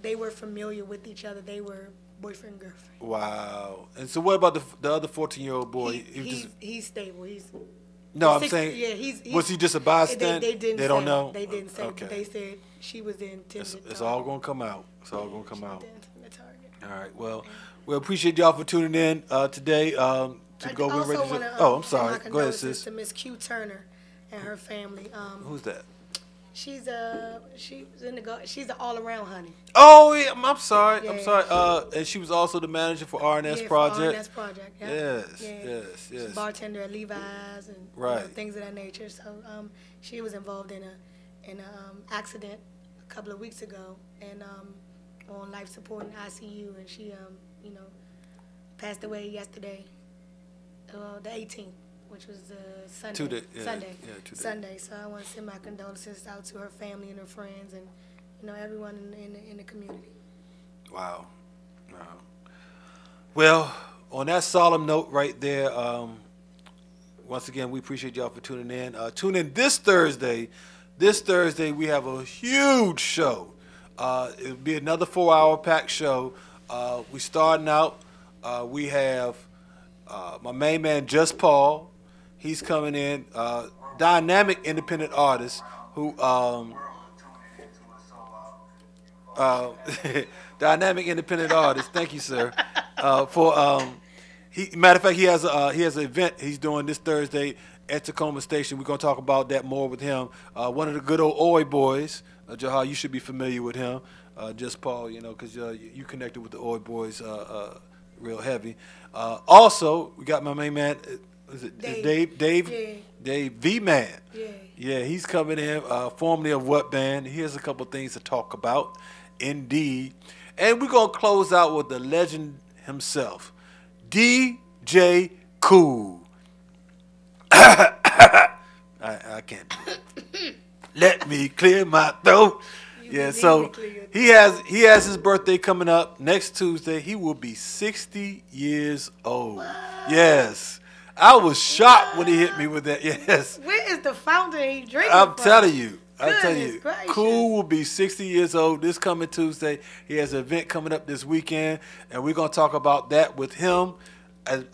they were familiar with each other. They were boyfriend and girlfriend. Wow. And so what about the other 14-year-old boy? He was just, He's stable. no, I'm Six- saying, yeah, he's was he just a bystander? They didn't. They don't say. know? They didn't say. Okay. But they said she was the intended. It's all going to come out. It's all going to come out. The target. All right. Well, we appreciate y'all for tuning in today to I Go Win also Radio. wanna, Oh, I'm send sorry. my Go ahead, condolences sis. to Miss Q Turner and her family. Who's that? She's she's an all-around honey. Oh, yeah, I'm sorry. I'm Yeah. sorry. And she was also the manager for RNS Yeah, for Project. RNS Project. Yeah. Yes, Yeah. yes, She's a yes. bartender at Levi's and Right. things of that nature. So she was involved in a accident a couple of weeks ago and on life support in ICU, and she passed away yesterday, the 18th. Which was Sunday. Sunday. 2 days. Sunday. So I want to send my condolences out to her family and her friends, and everyone in the community. Wow. Well, on that solemn note right there, once again, we appreciate y'all for tuning in. Tune in this Thursday. This Thursday, we have a huge show. It'll be another 4-hour packed show. We starting out. We have my main man, Just Paul. He's coming in. Dynamic independent artist who dynamic independent artist. Thank you, sir. Matter of fact, he has an event he's doing this Thursday at Tacoma Station. We're gonna talk about that more with him. One of the good old Oi boys, Jauhar, you should be familiar with him. Just Paul, because you connected with the Oi boys real heavy. Also, we got my main man. Is it Dave? Yeah. Dave V-Man. Yeah. Yeah, he's coming in, formerly of What Band. He has a couple things to talk about, indeed. And we're going to close out with the legend himself, DJ Cool. I can't do it. Let me clear my throat. Yeah, so he has his birthday coming up next Tuesday. He will be 60 years old. Yes. I was shocked when he hit me with that. Yes. Where is the fountain he drinking I'm from? telling you. I tell you, Goodness gracious. Cool will be 60 years old this coming Tuesday. He has an event coming up this weekend, and we're gonna talk about that with him,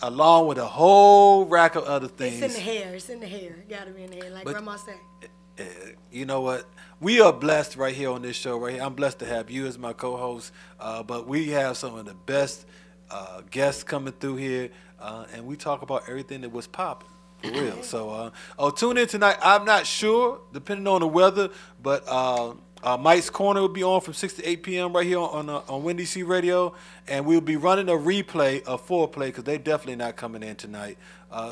along with a whole rack of other things. It's in the hair. It's in the hair. It gotta be in the hair, like But- Grandma said. You know what? We are blessed right here on this show. Right here, I'm blessed to have you as my co-host. But we have some of the best guests coming through here, and we talk about everything that was popping. For real. So, tune in tonight. I'm not sure, depending on the weather, but Mike's Corner will be on from 6 to 8 p.m. right here on Windy C Radio, and we'll be running a replay of foreplay because they're definitely not coming in tonight.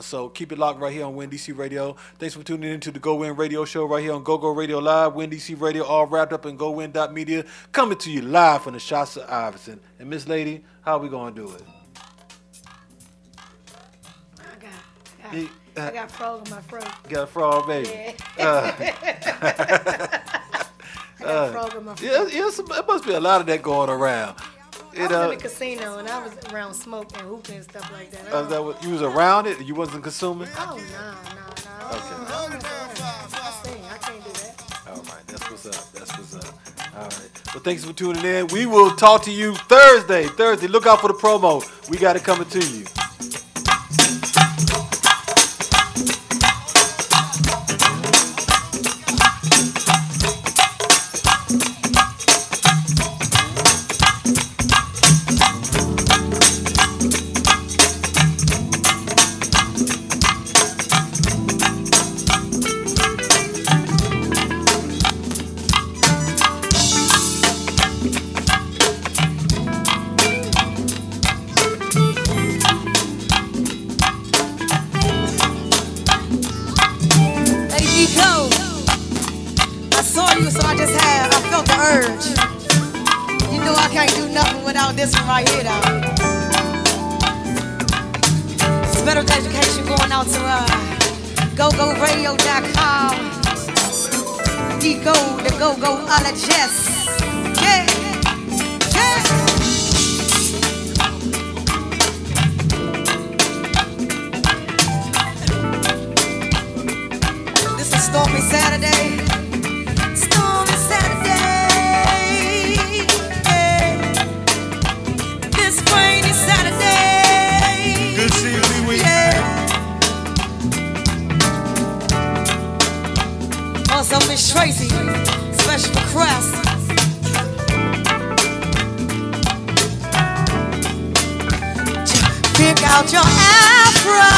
So keep it locked right here on Windy C Radio. Thanks for tuning in to the GoWin Radio Show right here on GoGo Radio Live, Windy C Radio, all wrapped up in GoWin.media, coming to you live from the Shots of Iverson. And Miss Lady, how we gonna do it? I got frog in my throat. Got a frog, baby. Yeah. I got frog in my throat. It must be a lot of that going around. I was in the casino and I was around smoke and hooping and stuff like that. Is that what, you was around it? You wasn't consuming? Oh, no. Okay. I can't do that. All right, that's what's up. That's what's up. All right. Well, thanks for tuning in. We will talk to you Thursday. Look out for the promo. We got it coming to you. This one right here, though. Special dedication going out to GoGoRadio.com. The GoGoologist. Yeah. This is Stormy Saturday. Stormy Saturday. Rainy Saturday. Good to see you, Lee Wee. Yeah. Also, Miss Tracy, special request. Pick out your afro,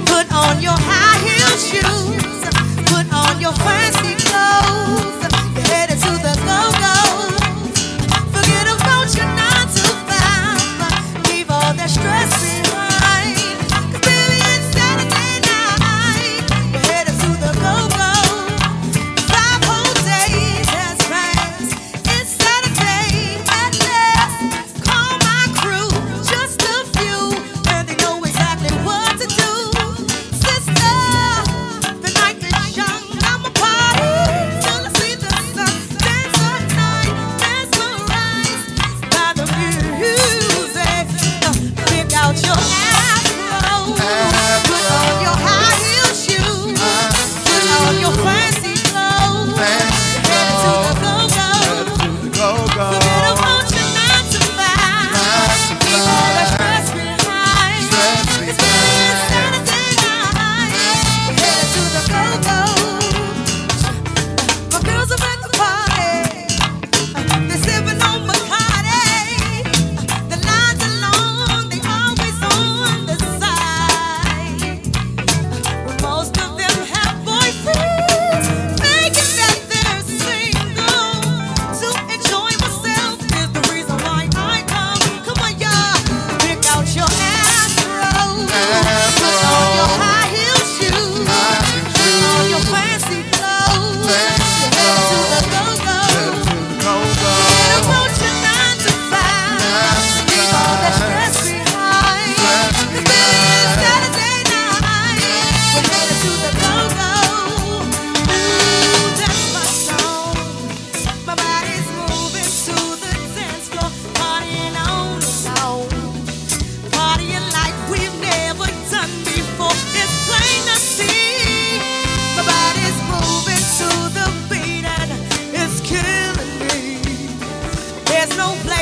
put on your high heel shoes, put on your fancy clothes, you're headed to the go-go. Forget about your 9 to 5, leave all that stress behind, 'cause baby it's Saturday night, you're headed to the go-go. 5 whole days has passed, it's Saturday at last. Call my crew, just a few, and they know exactly what to do. Sister, the night is young, I'm a part no black.